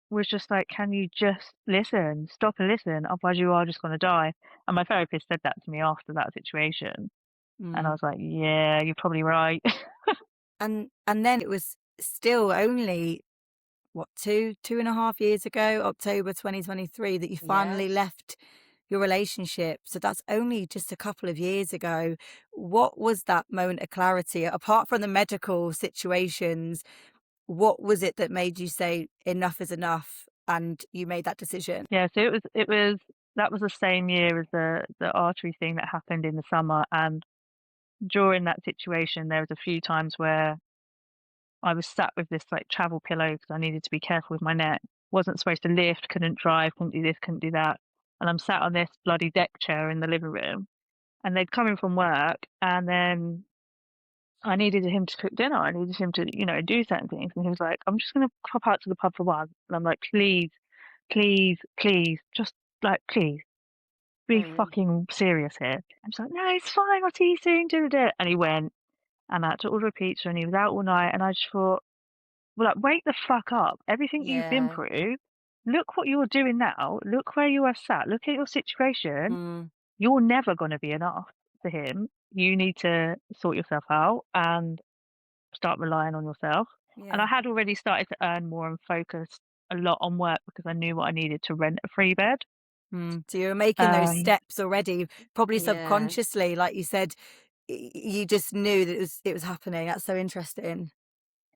was just like, "Can you just listen? Stop and listen, otherwise you are just gonna die." And my therapist said that to me after that situation, and I was like, "Yeah, you're probably right." And then it was still only what, 2.5 years ago, October 2023, that you finally left your relationship. So that's only just a couple of years ago. What was that moment of clarity? Apart from the medical situations, what was it that made you say enough is enough and you made that decision? Yeah, so that was the same year as the artery thing that happened in the summer, and during that situation, there was a few times where I was sat with this like travel pillow because I needed to be careful with my neck. Wasn't supposed to lift, couldn't drive, couldn't do this, couldn't do that. And I'm sat on this bloody deck chair in the living room, and they'd come in from work, and then I needed him to cook dinner. I needed him to, do certain things. And he was like, I'm just going to pop out to the pub for one. And I'm like, please, please, please, just like, please be Mm. fucking serious here. I'm just like, no, it's fine. I'll see you soon. And he went and I had to order a pizza and he was out all night. And I just thought, well, like, wake the fuck up. Everything you've been Yeah. through, look what you're doing now. Look where you are sat. Look at your situation. Mm. You're never going to be enough for him. You need to sort yourself out and start relying on yourself. And I Yeah. had already started to earn more and focus a lot on work because I knew what I needed to rent a free bed. So you were making those Um, steps already, probably Yeah. subconsciously, like you said, you just knew that it was happening. That's so interesting.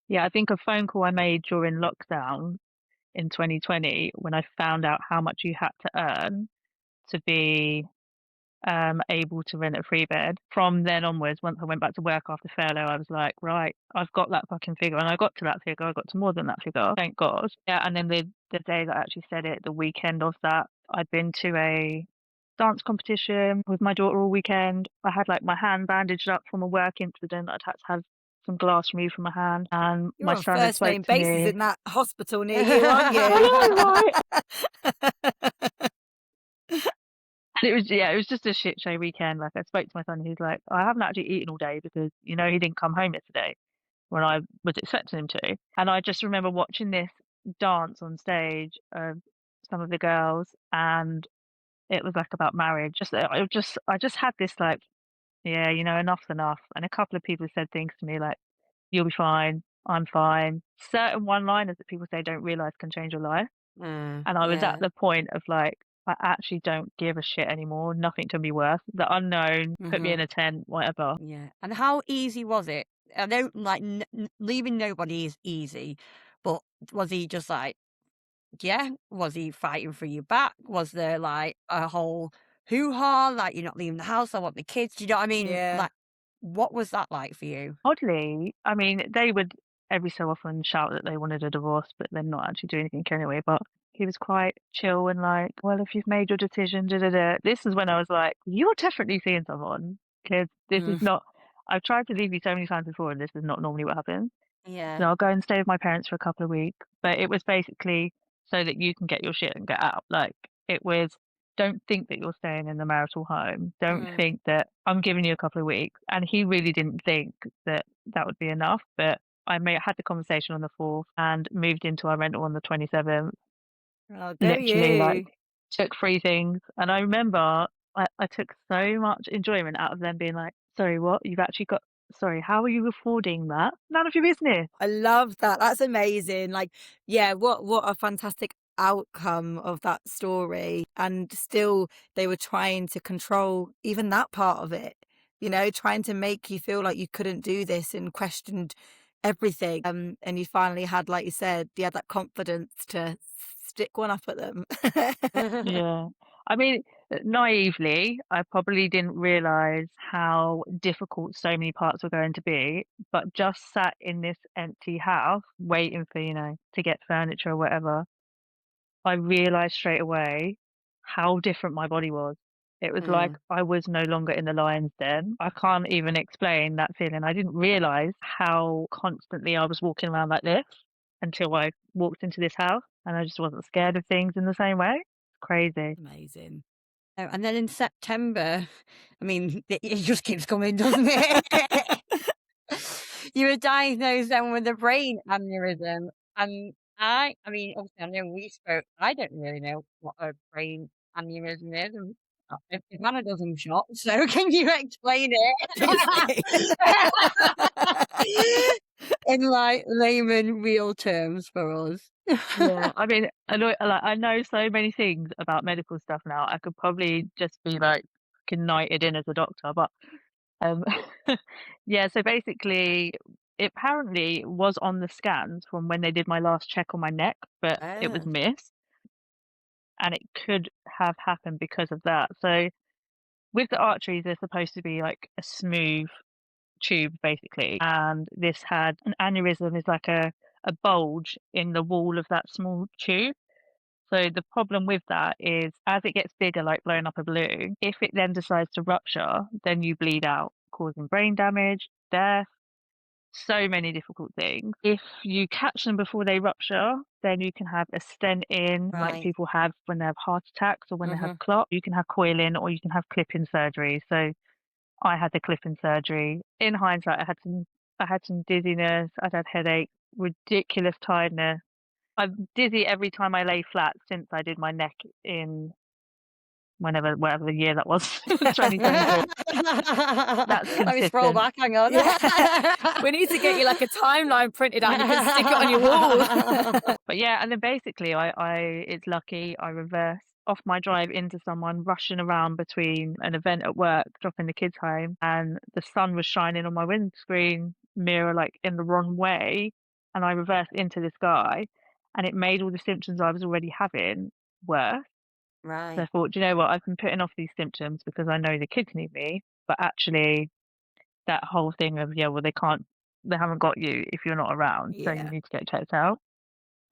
yeah, I think a phone call I made during lockdown in 2020 when I found out how much you had to earn to be able to rent a free bed. From then onwards, once I went back to work after furlough, I was like, right, I've got that fucking figure. And I got to that figure. I got to more than that figure. Thank God. Yeah. And then the day that I actually said it, the weekend of that, I'd been to a dance competition with my daughter all weekend. I had like my hand bandaged up from a work incident. I'd had to have some glass removed from my hand. And You're my on son had first spoke name to basis me. in that hospital near you, aren't I you? know, right? And it was, yeah, it was just a shit show weekend. Like, I spoke to my son, he's like, I haven't actually eaten all day because, he didn't come home yesterday when I was expecting him to. And I just remember watching this dance on stage of some of the girls, and it was like about marriage. I just had this like, yeah, enough's enough. And a couple of people said things to me like, you'll be fine, I'm fine. Certain one-liners that people say don't realize can change your life. And I was at Yeah. the point of like, I actually don't give a shit anymore. Nothing can be worse. The unknown, put me in a tent, whatever. Yeah. And how easy was it? I know, like, leaving nobody is easy, but was he just like, yeah? Was he fighting for you back? Was there like a whole hoo ha? Like, you're not leaving the house. I want the kids. Do you know what I mean? Yeah. Like, what was that like for you? Oddly, I mean, they would every so often shout that they wanted a divorce, but then not actually do anything anyway. But he was quite chill and like, well, if you've made your decision, da da da. This is when I was like, you're definitely seeing someone because this is Mm. not. I've tried to leave you so many times before, and this is not normally what happens. Yeah. So I'll go and stay with my parents for a couple of weeks. But it was basically so that you can get your shit and get out. Like, it was, don't think that you're staying in the marital home. Don't Mm. think that I'm giving you a couple of weeks. And he really didn't think that that would be enough. But had the conversation on the 4th and moved into our rental on the 27th. Oh, go Literally, like, you. took 3 things. And I remember I took so much enjoyment out of them being like, sorry, what? You've actually got, sorry, how are you affording that? None of your business. I love that. That's amazing. Like, yeah, what a fantastic outcome of that story. And still they were trying to control even that part of it, trying to make you feel like you couldn't do this and questioned everything. And you finally had, like you said, you had that confidence to stick one up at them. Yeah. I mean, naively, I probably didn't realize how difficult so many parts were going to be, but just sat in this empty house waiting for, to get furniture or whatever, I realized straight away how different my body was. It was like Mm. I was no longer in the lion's den. I can't even explain that feeling. I didn't realize how constantly I was walking around like this until I walked into this house and I just wasn't scared of things in the same way. It's crazy. Amazing. Oh, and then in September, I mean, it just keeps coming, doesn't it? You were diagnosed then with a brain aneurysm. And I mean, obviously, I know we spoke. I don't really know what a brain aneurysm is. And if Hannah does, I'm shocked. So, can you explain Obviously. it in like layman real terms for us? Yeah, I mean, I know so many things about medical stuff now. I could probably just be like knighted in as a doctor, but um, yeah. So basically, it apparently was on the scans from when they did my last check on my neck, but it was Oh. missed, and it could have happened because of that. So with the arteries, they're supposed to be like a smooth tube, basically, and this had an aneurysm, is like a bulge in the wall of that small tube. So the problem with that is as it gets bigger, like blowing up a balloon, if it then decides to rupture, then you bleed out, causing brain damage, death. so many difficult things. If you catch them before they rupture, then you can have a stent in, like Right. people have when they have heart attacks or when they Mm-hmm. have clot. You can have coiling or you can have clip-in surgery. So I had the clip-in surgery. In hindsight, I had some dizziness, I'd had headache, ridiculous tiredness. I'm dizzy every time I lay flat since I did my neck in whatever the year that was, 2022. That's Let me scroll consistent. back. Hang on. Yeah. We need to get you like a timeline printed out and you can stick it on your wall. But yeah, and then basically it's lucky I reversed off my drive into someone rushing around between an event at work, dropping the kids home, and the sun was shining on my windscreen mirror like in the wrong way, and I reversed into this guy, and it made all the symptoms I was already having worse. So I Right. thought, "Do you know what? I've been putting off these symptoms because I know the kids need me, but actually that whole thing of, yeah, well, they haven't got you if you're not around, so you Yeah. need to get checked out."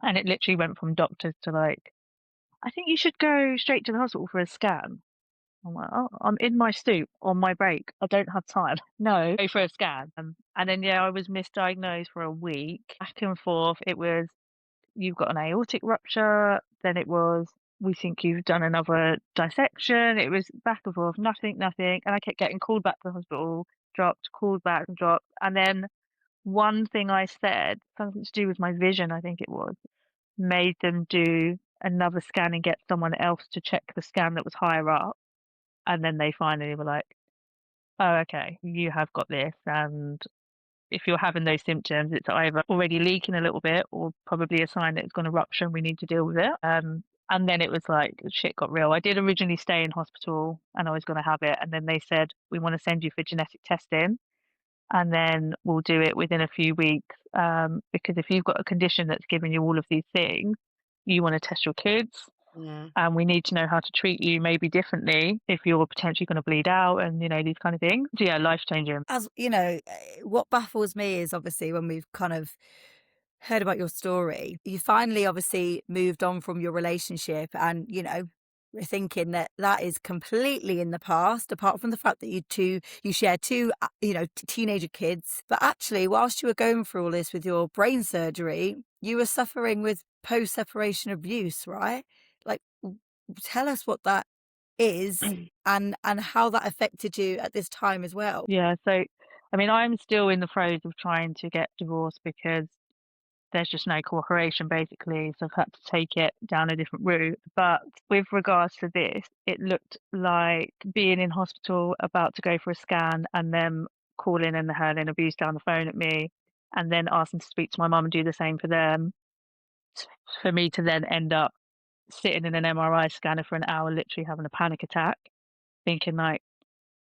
And it literally went from doctors to like, "I think you should go straight to the hospital for a scan." I'm like, "Oh, I'm in my stoop on my break. I don't have time." No, go for a scan. And then, yeah, I was misdiagnosed for a week, back and forth. It was, "You've got an aortic rupture." Then it was, "We think you've done another dissection." It was back and forth, nothing, nothing. And I kept getting called back to the hospital, dropped, called back and dropped. And then one thing I said, something to do with my vision, I think it was, made them do another scan and get someone else to check the scan that was higher up. And then they finally were like, "Oh, okay, you have got this. And if you're having those symptoms, it's either already leaking a little bit or probably a sign that it's going to rupture and we need to deal with it." And then it was like, shit got real. I did originally stay in hospital and I was going to have it. And then they said, "We want to send you for genetic testing and then we'll do it within a few weeks. Because if you've got a condition that's giving you all of these things, you want to test your kids Yeah. and we need to know how to treat you maybe differently if you're potentially going to bleed out and, these kind of things." So yeah, life changing. As you know, what baffles me is obviously when we've kind of heard about your story, you finally obviously moved on from your relationship and, we're thinking that that is completely in the past, apart from the fact that you share two, teenager kids. But actually, whilst you were going through all this with your brain surgery, you were suffering with post-separation abuse, right? Like, tell us what that is and how that affected you at this time as well. Yeah, so I mean, I'm still in the throes of trying to get divorced because there's just no cooperation basically, so I've had to take it down a different route. But with regards to this, it looked like being in hospital, about to go for a scan, and them calling and hurling abuse down the phone at me, and then asking to speak to my mum and do the same for them, for me to then end up sitting in an MRI scanner for an hour, literally having a panic attack, thinking like,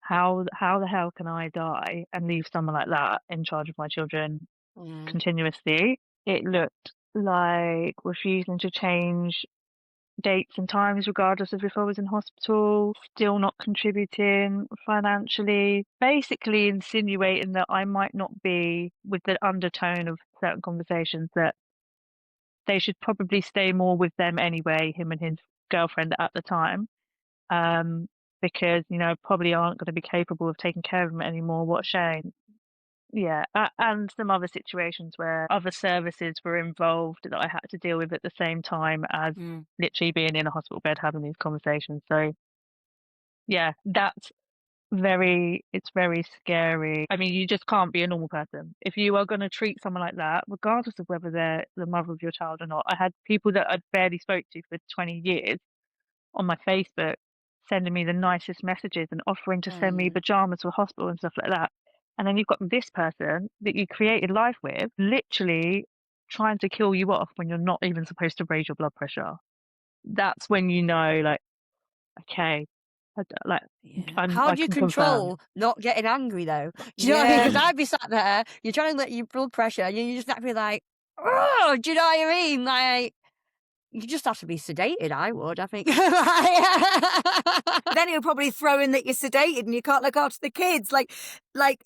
how the hell can I die and leave someone like that in charge of my children Yeah. continuously? It looked like refusing to change dates and times regardless of if I was in hospital, still not contributing financially, basically insinuating that I might not be, with the undertone of certain conversations, that they should probably stay more with them anyway, him and his girlfriend at the time. Because, probably aren't going to be capable of taking care of him anymore. What a shame. Yeah, and some other situations where other services were involved that I had to deal with at the same time as Mm. literally being in a hospital bed having these conversations. So yeah, it's very scary. I mean, you just can't be a normal person. If you are going to treat someone like that, regardless of whether they're the mother of your child or not. I had people that I'd barely spoke to for 20 years on my Facebook sending me the nicest messages and offering to send me Mm. pajamas to hospital and stuff like that. And then you've got this person that you created life with literally trying to kill you off when you're not even supposed to raise your blood pressure. That's when you know, like, okay, like, Yeah. How I do you can confirm. control not getting angry though? Do you know what I mean? Yeah. Because I'd be sat there, you're trying to let your blood pressure, and you just have to be like, oh, do you know what I mean? Like, you just have to be sedated. I would, I think. Then he'll probably throw in that you're sedated and you can't look after the kids. Like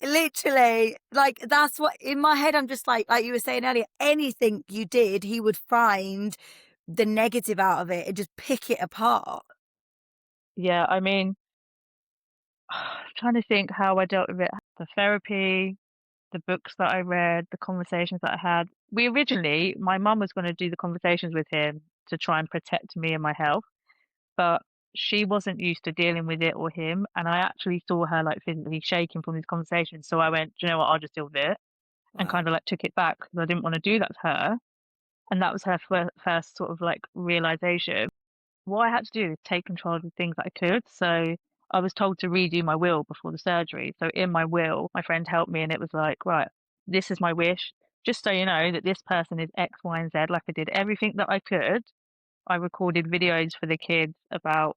literally, like that's what in my head. I'm just like you were saying earlier, anything you did, he would find the negative out of it and just pick it apart. Yeah, I mean, trying to think how I dealt with it. The therapy, the books that I read, the conversations that I had. My mum was going to do the conversations with him to try and protect me and my health, but she wasn't used to dealing with it or him. And I actually saw her like physically shaking from these conversations. So I went, do you know what? I'll just deal with it, and Wow. kind of like took it back because I didn't want to do that to her. And that was her first sort of like realization. What I had to do is take control of the things that I could. So I was told to redo my will before the surgery. So in my will, my friend helped me, and it was like, right, this is my wish. Just so you know that this person is X, Y, and Z. Like, I did everything that I could. I recorded videos for the kids about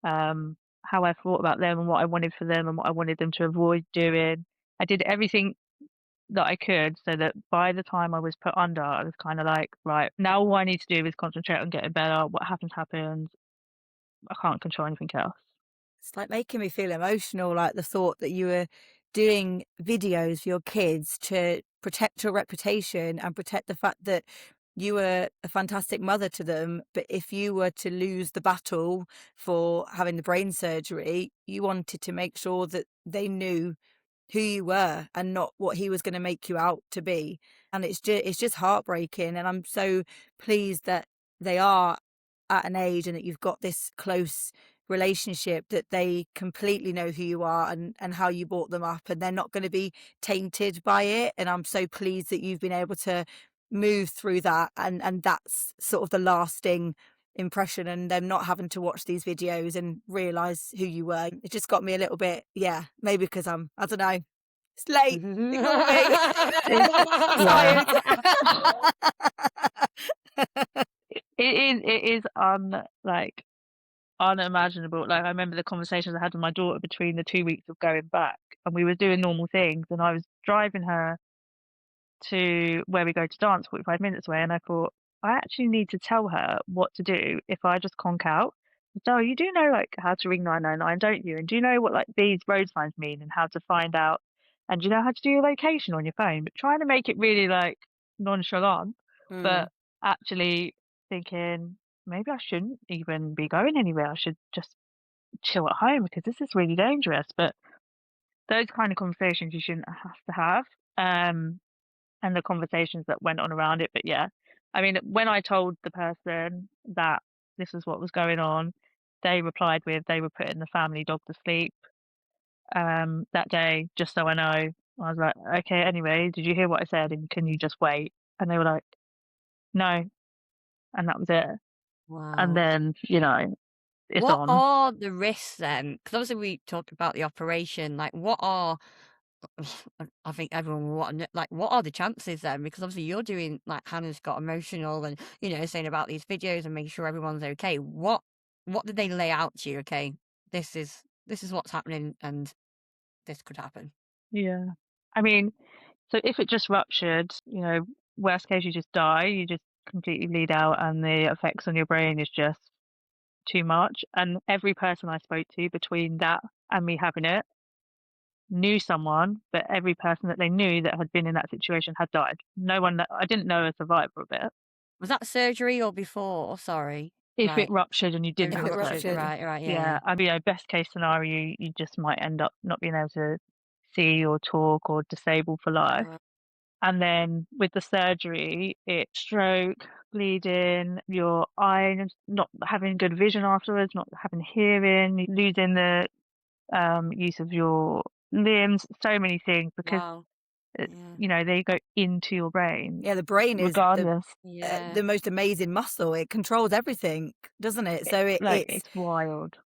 how I thought about them and what I wanted for them and what I wanted them to avoid doing. I did everything that I could so that by the time I was put under, I was kind of like, right, now all I need to do is concentrate on getting better. What happens, happens. I can't control anything else. It's like making me feel emotional, like the thought that you were doing videos for your kids to protect your reputation and protect the fact that you were a fantastic mother to them. But if you were to lose the battle for having the brain surgery, you wanted to make sure that they knew who you were and not what he was going to make you out to be. And it's just heartbreaking. And I'm so pleased that they are at an age and that you've got this close relationship, that they completely know who you are and how you brought them up, and they're not going to be tainted by it. And I'm so pleased that you've been able to move through that, and that's sort of the lasting impression, and them not having to watch these videos and realize who you were. It just got me a little bit, yeah, maybe because I don't know, it's late. Ignore me. I'm Yeah. tired. It is unimaginable. Like, I remember the conversations I had with my daughter between the 2 weeks of going back, and we were doing normal things, and I was driving her to where we go to dance 45 minutes away, and I thought, I actually need to tell her what to do if I just conk out. So you do know like how to ring 999, don't you? And do you know what like these road signs mean and how to find out? And do you know how to do your location on your phone? But trying to make it really like nonchalant, but actually thinking maybe I shouldn't even be going anywhere. I should just chill at home because this is really dangerous. But those kind of conversations you shouldn't have to have. And the conversations that went on around it. But yeah, I mean, when I told the person that this was what was going on, they replied with they were putting the family dog to sleep that day, just so I know. I was like, okay, anyway, did you hear what I said? And can you just wait? And they were like, no. And that was it. And Wow. then, it's What on. are the risks then? Because obviously we talked about the operation. Like, what are I think everyone will want to know, like, what are the chances then? Because obviously you're doing, like, Hannah's got emotional and, saying about these videos and making sure everyone's okay. What did they lay out to you? Okay, this is what's happening and this could happen. Yeah. I mean, so if it just ruptured, worst case, you just die, you just completely bleed out, and the effects on your brain is just too much. And every person I spoke to between that and me having it knew someone, but every person that they knew that had been in that situation had died. No one that I didn't know a survivor of it. Was that surgery or before? Sorry. If it Right. ruptured and you didn't If have it ruptured. surgery. Right, Yeah. I mean, best case scenario, you just might end up not being able to see or talk or disabled for life. And then with the surgery, it's stroke, bleeding, your eyes not having good vision afterwards, not having hearing, losing the use of your limbs, so many things because Wow. they go into your brain Yeah, the brain is regardless. the most amazing muscle. It controls everything, doesn't it? So it's It's wild.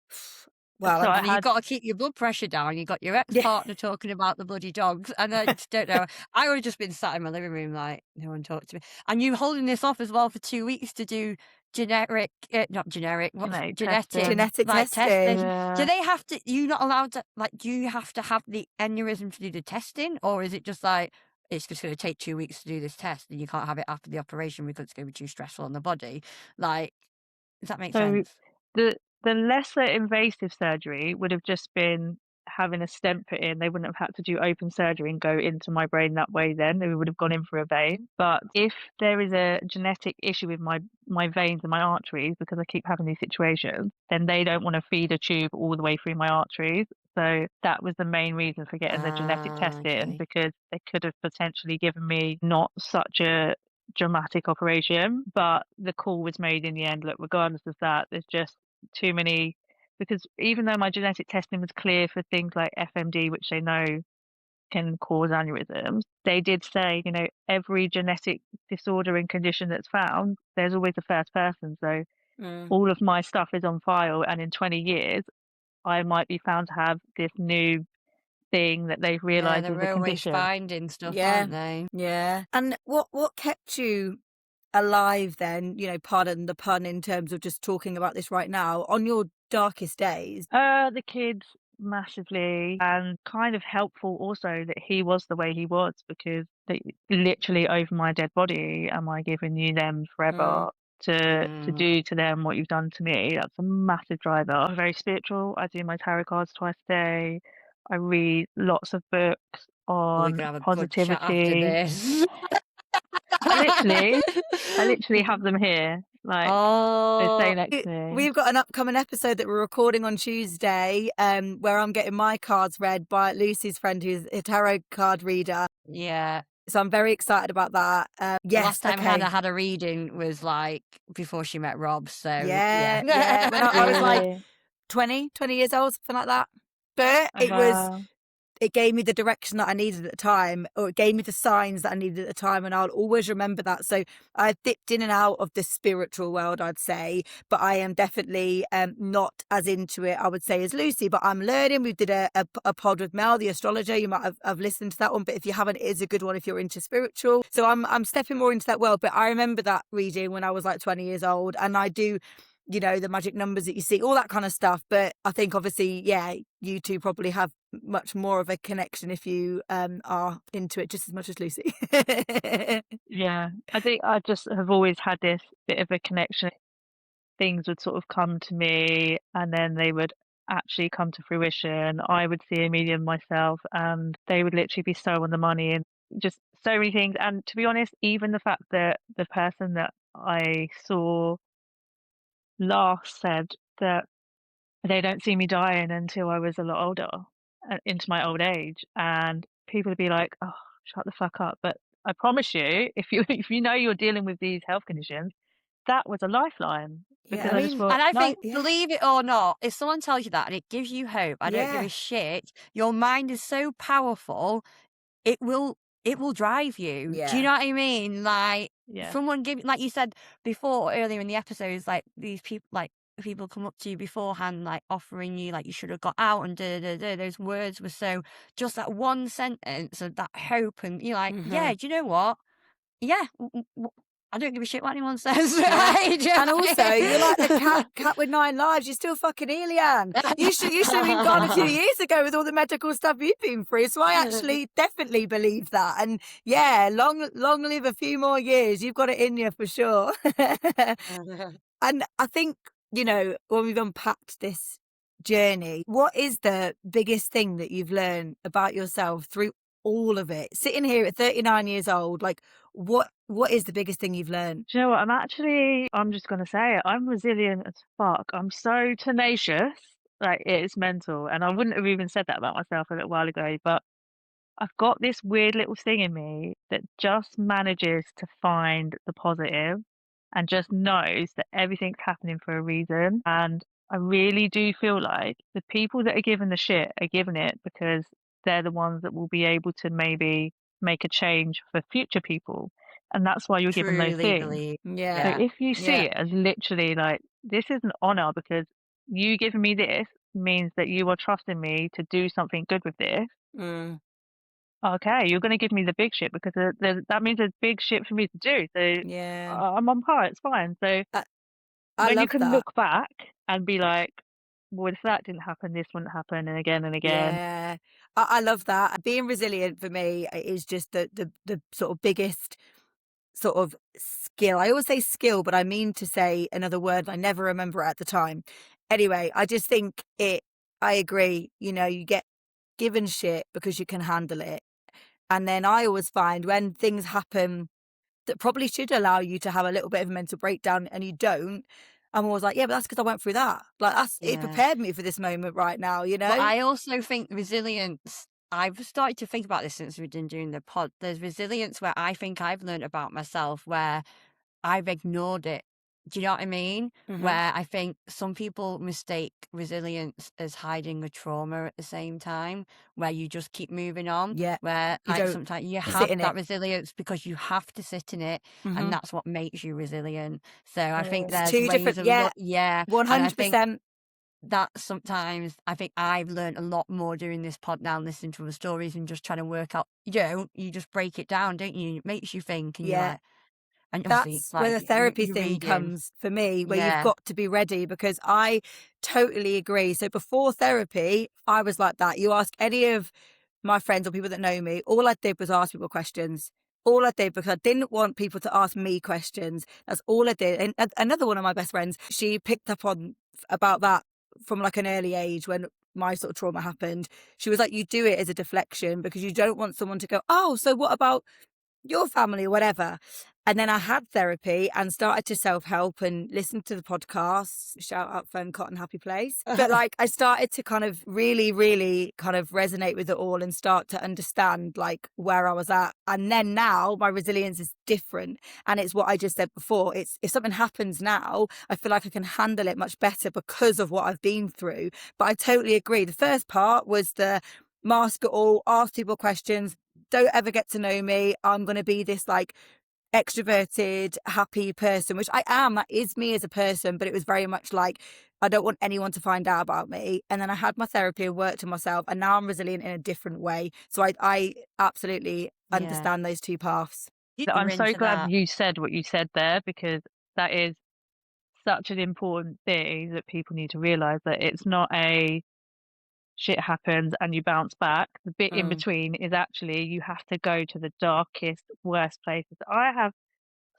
well, So I And you've had got to keep your blood pressure down. You've got your ex-partner talking about the bloody dogs. And I just don't know. I would have just been sat in my living room like, no one talked to me. And you holding this off as well for 2 weeks to do not generic, what's genetic genetic, testing. genetic like testing. testing. Yeah. Do they have to, you're not allowed to, like, do you have to have the aneurysm to do the testing? Or is it just like, it's just going to take 2 weeks to do this test and you can't have it after the operation because it's going to be too stressful on the body? Like, does that make So sense? the lesser invasive surgery would have just been having a stent put in. They wouldn't have had to do open surgery and go into my brain that way then. They would have gone in for a vein. But if there is a genetic issue with my veins and my arteries, because I keep having these situations, then they don't want to feed a tube all the way through my arteries. So that was the main reason for getting the genetic testing, Okay. because they could have potentially given me not such a dramatic operation. But the call was made in the end. Look, regardless of that, there's just too many, because even though my genetic testing was clear for things like FMD, which they know can cause aneurysms, they did say, every genetic disorder and condition that's found, there's always a first person. So all of my stuff is on file, and in 20 years, I might be found to have this new thing that they've Yeah, realised is a they're always condition. finding stuff, Yeah. aren't they? Yeah. And what kept you alive then, pardon the pun in terms of just talking about this right now, on your darkest days? The kids, massively, and kind of helpful also that he was the way he was, because they literally, over my dead body, am I giving you them forever to do to them what you've done to me? That's a massive driver. I'm very spiritual. I do my tarot cards twice a day. I read lots of books We're on gonna have a good chat after positivity. this. I literally have them here, like they Oh, stay next to me. We've got an upcoming episode that we're recording on Tuesday, where I'm getting my cards read by Lucy's friend, who's a tarot card reader. yeah. So I'm very excited about that. The Yes, last time okay. Hannah had a reading was like before she met Rob. So Yeah. When I was like Really? 20 years old, something like that. But Wow. it gave me the direction that I needed at the time, or it gave me the signs that I needed at the time, and I'll always remember that. So I dipped in and out of the spiritual world, I'd say, but I am definitely not as into it, I would say, as Lucy, but I'm learning. We did a pod with Mel, the astrologer. You might have listened to that one, but if you haven't, it is a good one if you're into spiritual. So I'm stepping more into that world, but I remember that reading when I was like 20 years old, and I do, the magic numbers that you see, all that kind of stuff. But I think obviously, yeah, you two probably have much more of a connection if you are into it just as much as Lucy. Yeah, I think I just have always had this bit of a connection. Things would sort of come to me, and then they would actually come to fruition. I would see a medium myself, and they would literally be so on the money, and just so many things. And to be honest, even the fact that the person that I saw last said that they don't see me dying until I was a lot older, into my old age, and people would be like, "Oh, shut the fuck up." But I promise you, if you if you know you're dealing with these health conditions, that was a lifeline, Yeah, because I I just mean, thought, And I "No, think, believe it or not, if someone tells you that and it gives you hope, I don't give yeah, a shit. Your mind is so powerful, it will drive you. Do you yeah, know what I mean? Like yeah, someone give, like you said before earlier in the episodes, like these people, like people come up to you beforehand, like offering you, like you should have got out and da da da. Those words were so, just that one sentence of that hope, and you're like, yeah, do you know what? Yeah, I don't give a shit what anyone says. yeah. I And also, you're like the just- cat with 9 lives. You're still fucking here, Lyanne. You should have been gone a few years ago with all the medical stuff you've been through. So I actually definitely believe that. And yeah, long live a few more years. You've got it in you for sure. And I think, when we've unpacked this journey, what is the biggest thing that you've learned about yourself through all of it? Sitting here at 39 years old, like what is the biggest thing you've learned? do you know what? I'm just gonna say it. I'm resilient as fuck. I'm so tenacious, like it's mental, and I wouldn't have even said that about myself a little while ago, but I've got this weird little thing in me that just manages to find the positive, and just knows that everything's happening for a reason. And I really do feel like the people that are given the shit are given it because they're the ones that will be able to maybe make a change for future people. And that's why you're given those truly things. believe. Yeah. So Yeah. if you see Yeah. it as literally like, this is an honor, because you giving me this means that you are trusting me to do something good with this. Mm, Okay, you're going to give me the big shit, because that means there's big shit for me to do. So yeah. I'm on par. It's fine. So I when you love can that. look back and be like, well, if that didn't happen, this wouldn't happen, and again and again. Yeah. I love that. Being resilient for me is just the sort of biggest sort of skill. I always say skill, but I mean to say another word. I never remember it at the time. Anyway, I just think I agree. You get given shit because you can handle it. And then I always find when things happen that probably should allow you to have a little bit of a mental breakdown and you don't, I'm always like, yeah, but that's because I went through that. Like it Yeah. prepared me for this moment right now, you know? But I also think resilience, I've started to think about this since we've been doing the pod. There's resilience where I think I've learned about myself where I've ignored it. Do you know what I mean? Where I think some people mistake resilience as hiding a trauma at the same time, where you just keep moving on. Yeah. Where You like don't sometimes you sit have in that it. resilience because you have to sit in it, and that's what makes you resilient. So I think It's there's two ways different, of yeah, and I think 100%. that sometimes I think I've learned a lot more doing this pod now, listening to the stories and just trying to work out. You just break it down, don't you? It makes you think, and you're Yeah. like, and obviously, That's where like the therapy you thing reading, comes for me, where you've yeah, got to be ready, because I totally agree. So before therapy, I was like that. You ask any of my friends or people that know me, all I did was ask people questions. All I did, because I didn't want people to ask me questions. That's all I did. And another one of my best friends, she picked up on about that from like an early age when my sort of trauma happened. She was like, you do it as a deflection because you don't want someone to go, oh, so what about your family or whatever. And then I had therapy and started to self-help and listen to the podcasts. Shout out Fern Cotton Happy Place. But like I started to kind of really, really kind of resonate with it all and start to understand like where I was at. And then now my resilience is different. And it's what I just said before. It's if something happens now, I feel like I can handle it much better because of what I've been through. But I totally agree. The first part was the mask it all, ask people questions, don't ever get to know me. I'm going to be this like extroverted, happy person, which I am. That is me as a person. But it was very much like, I don't want anyone to find out about me. And then I had my therapy and worked on myself. And now I'm resilient in a different way. So I absolutely yeah. understand those two paths. I'm You're so into glad that. you said what you said there, because that is such an important thing that people need to realize, that it's not a shit happens and you bounce back. The bit in between is actually you have to go to the darkest, worst places. I have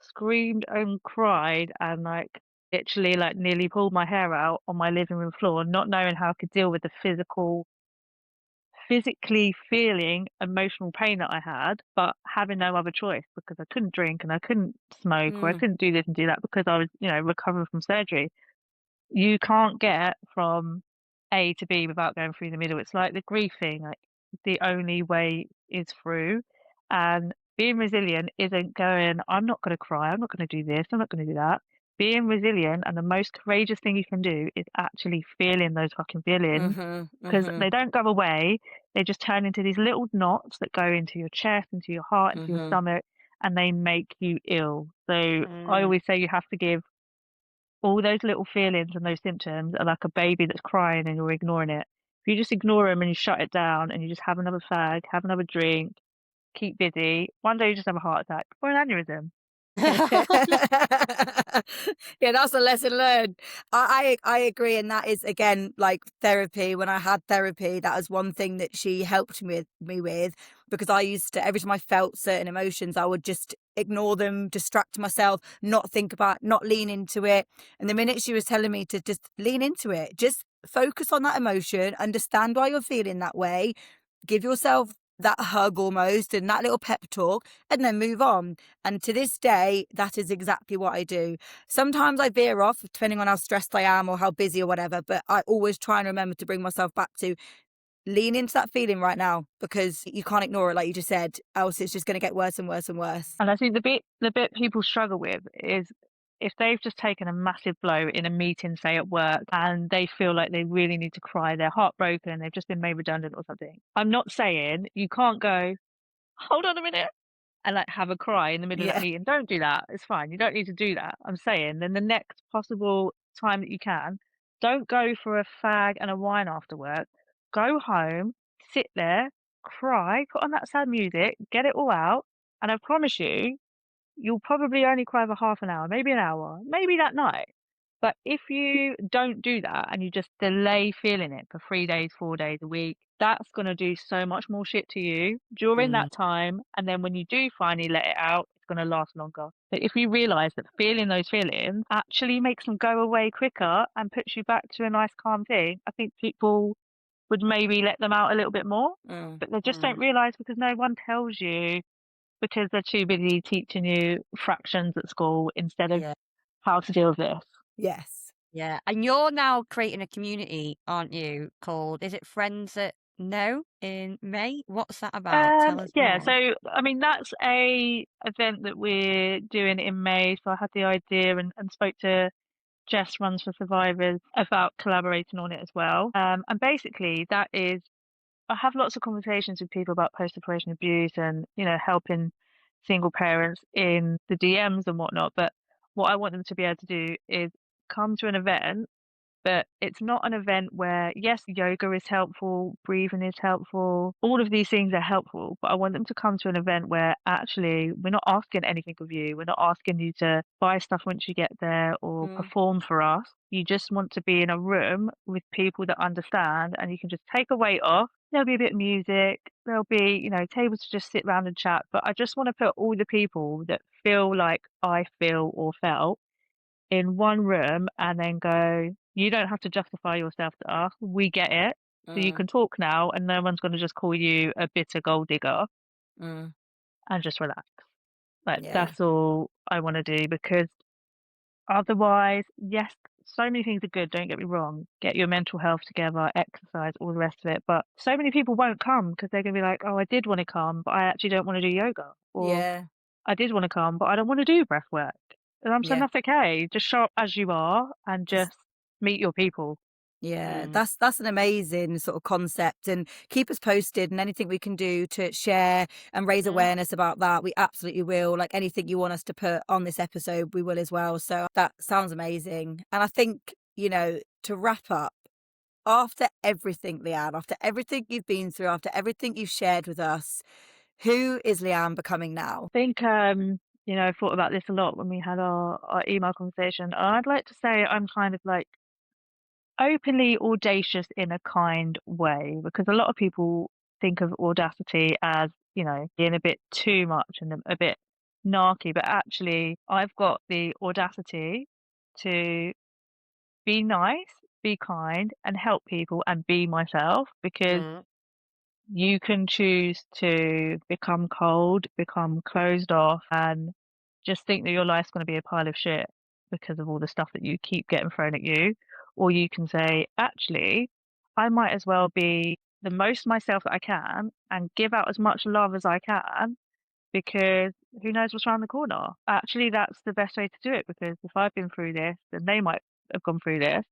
screamed and cried and like literally like nearly pulled my hair out on my living room floor, not knowing how I could deal with the physically feeling emotional pain that I had, but having no other choice because I couldn't drink and I couldn't smoke or I couldn't do this and do that because I was, recovering from surgery. You can't get from A to B without going through the middle. It's like the grief thing, like the only way is through. And being resilient isn't going, I'm not going to cry, I'm not going to do this, I'm not going to do that. Being resilient and the most courageous thing you can do is actually feeling those fucking feelings, because they don't go away. They just turn into these little knots that go into your chest, into your heart, into your stomach, and they make you ill. So I always say you have to give all those little feelings and those symptoms are like a baby that's crying and you're ignoring it. If you just ignore them and you shut it down and you just have another fag, have another drink, keep busy, one day you just have a heart attack or an aneurysm. Yeah, that's a lesson learned. I agree, and that is again like therapy. When I had therapy, that was one thing that she helped me with, because I used to, every time I felt certain emotions, I would just ignore them, distract myself, not think about, not lean into it. And the minute she was telling me to just lean into it, just focus on that emotion, understand why you're feeling that way, give yourself that hug almost and that little pep talk, and then move on. And to this day, that is exactly what I do. Sometimes I veer off depending on how stressed I am or how busy or whatever, but I always try and remember to bring myself back to lean into that feeling right now, because you can't ignore it, like you just said, else it's just going to get worse and worse and worse. And I think the bit people struggle with is if they've just taken a massive blow in a meeting, say at work, and they feel like they really need to cry, they're heartbroken, they've just been made redundant or something. I'm not saying you can't go, hold on a minute, and like have a cry in the middle of that Yeah. meeting. Don't do that. It's fine. You don't need to do that. I'm saying then the next possible time that you can, don't go for a fag and a wine after work. Go home, sit there, cry, put on that sad music, get it all out, and I promise you, you'll probably only cry for half an hour, maybe an hour, maybe that night. But if you don't do that and you just delay feeling it for 3 days, 4 days, a week, that's going to do so much more shit to you during that time. And then when you do finally let it out, it's going to last longer. But if you realize that feeling those feelings actually makes them go away quicker and puts you back to a nice, calm thing, I think people would maybe let them out a little bit more. But they just don't realize because no one tells you, because they're too busy teaching you fractions at school instead of how to deal with this. Yes. Yeah. And you're now creating a community, aren't you? Called, is it Friends That Know in May? What's that about? Tell us Yeah, more. so I mean that's a event that we're doing in May. So I had the idea and spoke to Jess Runs for Survivors about collaborating on it as well. And basically that is I have lots of conversations with people about post-separation abuse and, helping single parents in the DMs and whatnot. But what I want them to be able to do is come to an event, but it's not an event where, yes, yoga is helpful, breathing is helpful, all of these things are helpful. But I want them to come to an event where actually we're not asking anything of you. We're not asking you to buy stuff once you get there or perform for us. You just want to be in a room with people that understand and you can just take a weight off. There'll be a bit of music. There'll be, tables to just sit around and chat. But I just want to put all the people that feel like I feel or felt in one room and then go, you don't have to justify yourself to us. We get it. So you can talk now and no one's going to just call you a bitter gold digger and just relax. Like Yeah. that's all I want to do because otherwise, yes, so many things are good. Don't get me wrong. Get your mental health together, exercise, all the rest of it. But so many people won't come because they're going to be like, oh, I did want to come, but I actually don't want to do yoga. Or Yeah. I did want to come, but I don't want to do breath work. And I'm saying Yeah. that's okay. Just show up as you are and Just just meet your people. Yeah, that's an amazing sort of concept, and keep us posted and anything we can do to share and raise awareness about that, we absolutely will. Like anything you want us to put on this episode, we will as well. So that sounds amazing. And I think, to wrap up, after everything, Lyanne, after everything you've been through, after everything you've shared with us, who is Lyanne becoming now? I think, I thought about this a lot when we had our email conversation. I'd like to say I'm kind of like openly audacious in a kind way because a lot of people think of audacity as, being a bit too much and a bit narky, but actually I've got the audacity to be nice, be kind, and help people and be myself because you can choose to become cold, become closed off, and just think that your life's going to be a pile of shit because of all the stuff that you keep getting thrown at you. Or you can say, actually, I might as well be the most myself that I can and give out as much love as I can because who knows what's around the corner? Actually, that's the best way to do it because if I've been through this, then they might have gone through this.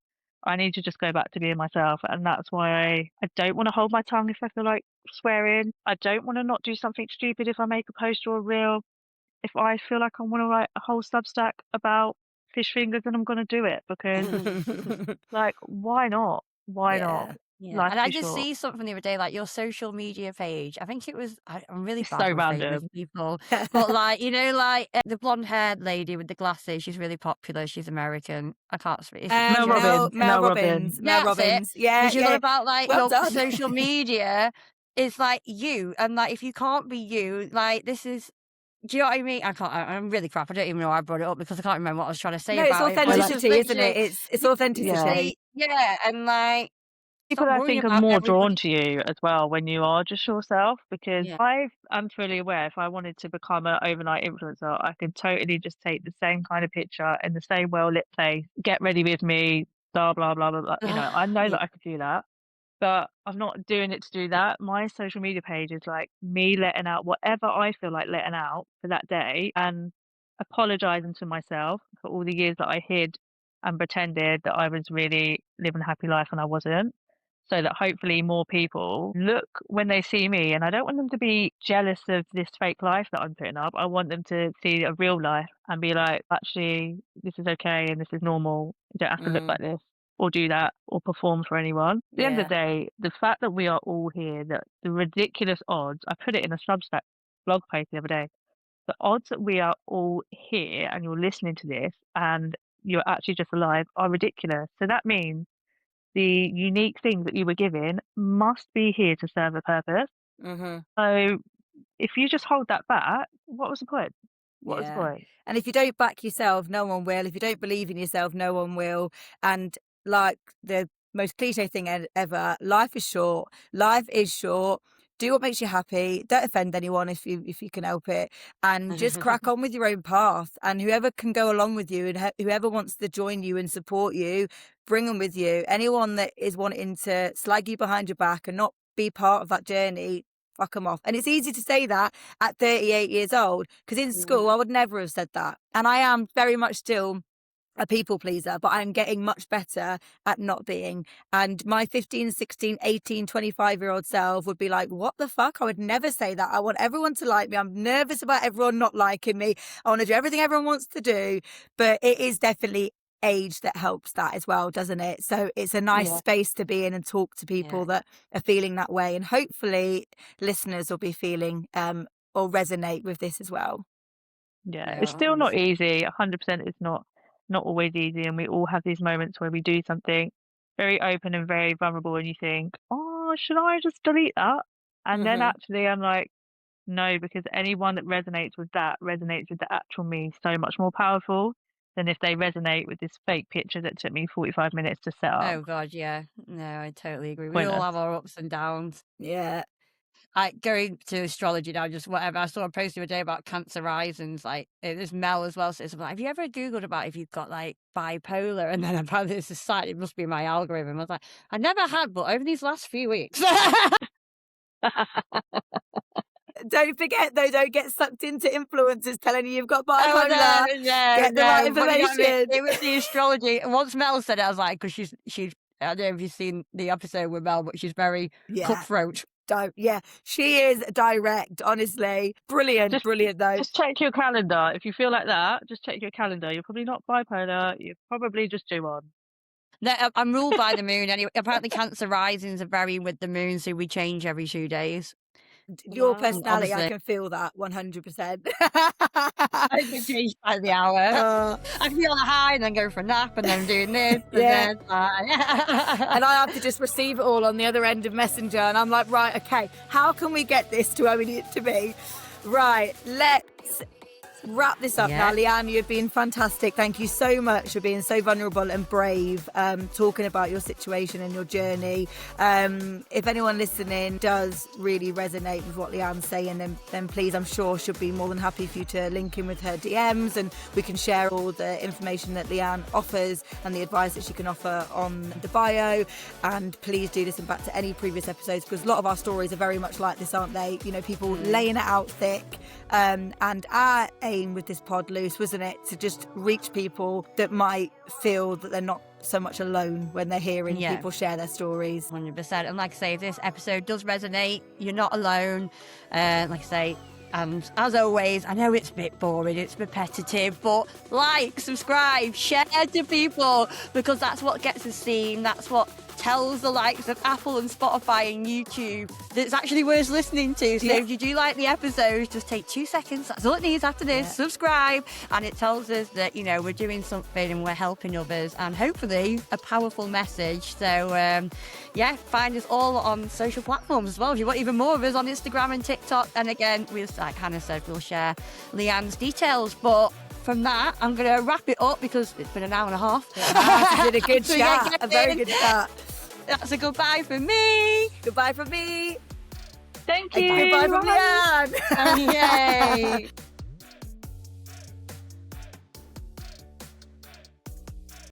I need to just go back to being myself. And that's why I don't want to hold my tongue if I feel like swearing. I don't want to not do something stupid if I make a post or a reel. If I feel like I want to write a whole Substack about fish fingers, then I'm going to do it because, like, why not? Why not? Yeah. Yeah, Life's and I too just short. see something the other day, like your social media page. I think it was. I'm really It's bad so with famous random. people, but like like the blonde-haired lady with the glasses. She's really popular. She's American. I can't speak. Is it Mel Jess? Robbins. Mel Mel Robbins. Robbins. Yeah, Mel that's it. Robbins. Yeah, And she's all yeah. about like Well your done. social media is like you, and like if you can't be you, like this is. Do you know what I mean? I can't. I'm really crap. I don't even know why I brought it up because I can't remember what I was trying to say No, it's about it. But it's just authenticity, isn't literally, it? It's yeah, Yeah. authenticity. yeah, and like People stop I worrying think are about more drawn everybody. to you as well when you are just yourself because Yeah. I'm fully aware if I wanted to become an overnight influencer, I could totally just take the same kind of picture in the same well lit place, get ready with me, blah blah blah blah blah. I know Yeah. that I could do that. But I'm not doing it to do that. My social media page is like me letting out whatever I feel like letting out for that day and apologizing to myself for all the years that I hid and pretended that I was really living a happy life and I wasn't. So that hopefully more people look when they see me, and I don't want them to be jealous of this fake life that I'm putting up. I want them to see a real life and be like, actually, this is okay and this is normal. You don't have to look like this or do that or perform for anyone. At the end of Yeah. the day, the fact that we are all here, that the ridiculous odds, I put it in a Substack blog post the other day, the odds that we are all here and you're listening to this and you're actually just alive are ridiculous. So that means the unique thing that you were given must be here to serve a purpose. So if you just hold that back, what was the point? What was the Yeah. point? And if you don't back yourself, no one will. If you don't believe in yourself, no one will. And like the most cliche thing ever, life is short. Life is short. do what makes you happy. Don't offend anyone if you can help it, and just crack on with your own path. And whoever can go along with you, and whoever wants to join you and support you, bring them with you. Anyone that is wanting to slag you behind your back and not be part of that journey, fuck them off. And it's easy to say that at 38 years old, because in school I would never have said that. And I am very much still a people pleaser, but I'm getting much better at not being. And my 15, 16, 18, 25-year-old self would be like, what the fuck? I would never say that. I want everyone to like me. I'm nervous about everyone not liking me. I want to do everything everyone wants to do. But it is definitely age that helps that as well, doesn't it? So it's a nice space to be in and talk to people that are feeling that way. And hopefully listeners will be feeling or resonate with this as well. Yeah, it's still not easy. 100% it's not always easy, and we all have these moments where we do something very open and very vulnerable and you think, oh, should I just delete that? And then actually I'm like, no, because anyone that resonates with the actual me so much more powerful than if they resonate with this fake picture that took me 45 minutes to set up. Oh God, yeah. No, I totally agree. We all have our ups and downs. Yeah. Going to astrology now, just whatever. I saw a post the other day about Cancer Risings, like there's Mel as well. So it's like, have you ever Googled about if you've got like bipolar? And then apparently it's a sign, it must be my algorithm. I was like, I never had, but over these last few weeks. Don't forget though, don't get sucked into influencers telling you you've got bipolar. Get the right information. It was the astrology. And once Mel said it, I was like, because she's I don't know if you've seen the episode with Mel, but she's very cutthroat. She is direct, honestly. Brilliant though. Just check your calendar. If you feel like that, just check your calendar. You're probably not bipolar. You're probably just due on. No, I'm ruled by the moon anyway. Apparently Cancer Risings are very with the moon, so we change every 2 days. Your personality, honestly. I can feel that 100%. I can change by the hour. I feel a high and then go for a nap and then doing this and then and I have to just receive it all on the other end of Messenger, and I'm like, right, okay, how can we get this to where we need it to be? Right, let's wrap this up now. Lyanne, you've been fantastic. Thank you so much for being so vulnerable and brave, talking about your situation and your journey. If anyone listening does really resonate with what Lyanne's saying, then please, I'm sure she'll be more than happy for you to link in with her DMs, and we can share all the information that Lyanne offers and the advice that she can offer on the bio. And please do listen back to any previous episodes, because a lot of our stories are very much like this, aren't they? You know, people laying it out thick. And our aim with this pod, Luce, wasn't it, to just reach people that might feel that they're not so much alone when they're hearing people share their stories. 100%. And like I say, if this episode does resonate, you're not alone. Like I say, and as always, I know it's a bit boring, it's repetitive, but like, subscribe, share to people, because that's what gets us seen. That's what tells the likes of Apple and Spotify and YouTube that it's actually worth listening to. So if you do like the episodes, just take 2 seconds. That's all it needs after this. Subscribe, and it tells us that, you know, we're doing something and we're helping others, and hopefully a powerful message. So find us all on social platforms as well. If you want even more of us, on Instagram and TikTok. And again, like Hannah said, we'll share Lyanne's details. But from that, I'm going to wrap it up because it's been an hour and a half. You did a good chat, a very good chat. That's a goodbye from me. Goodbye from me. Thank you. Goodbye from Lyanne. Yay.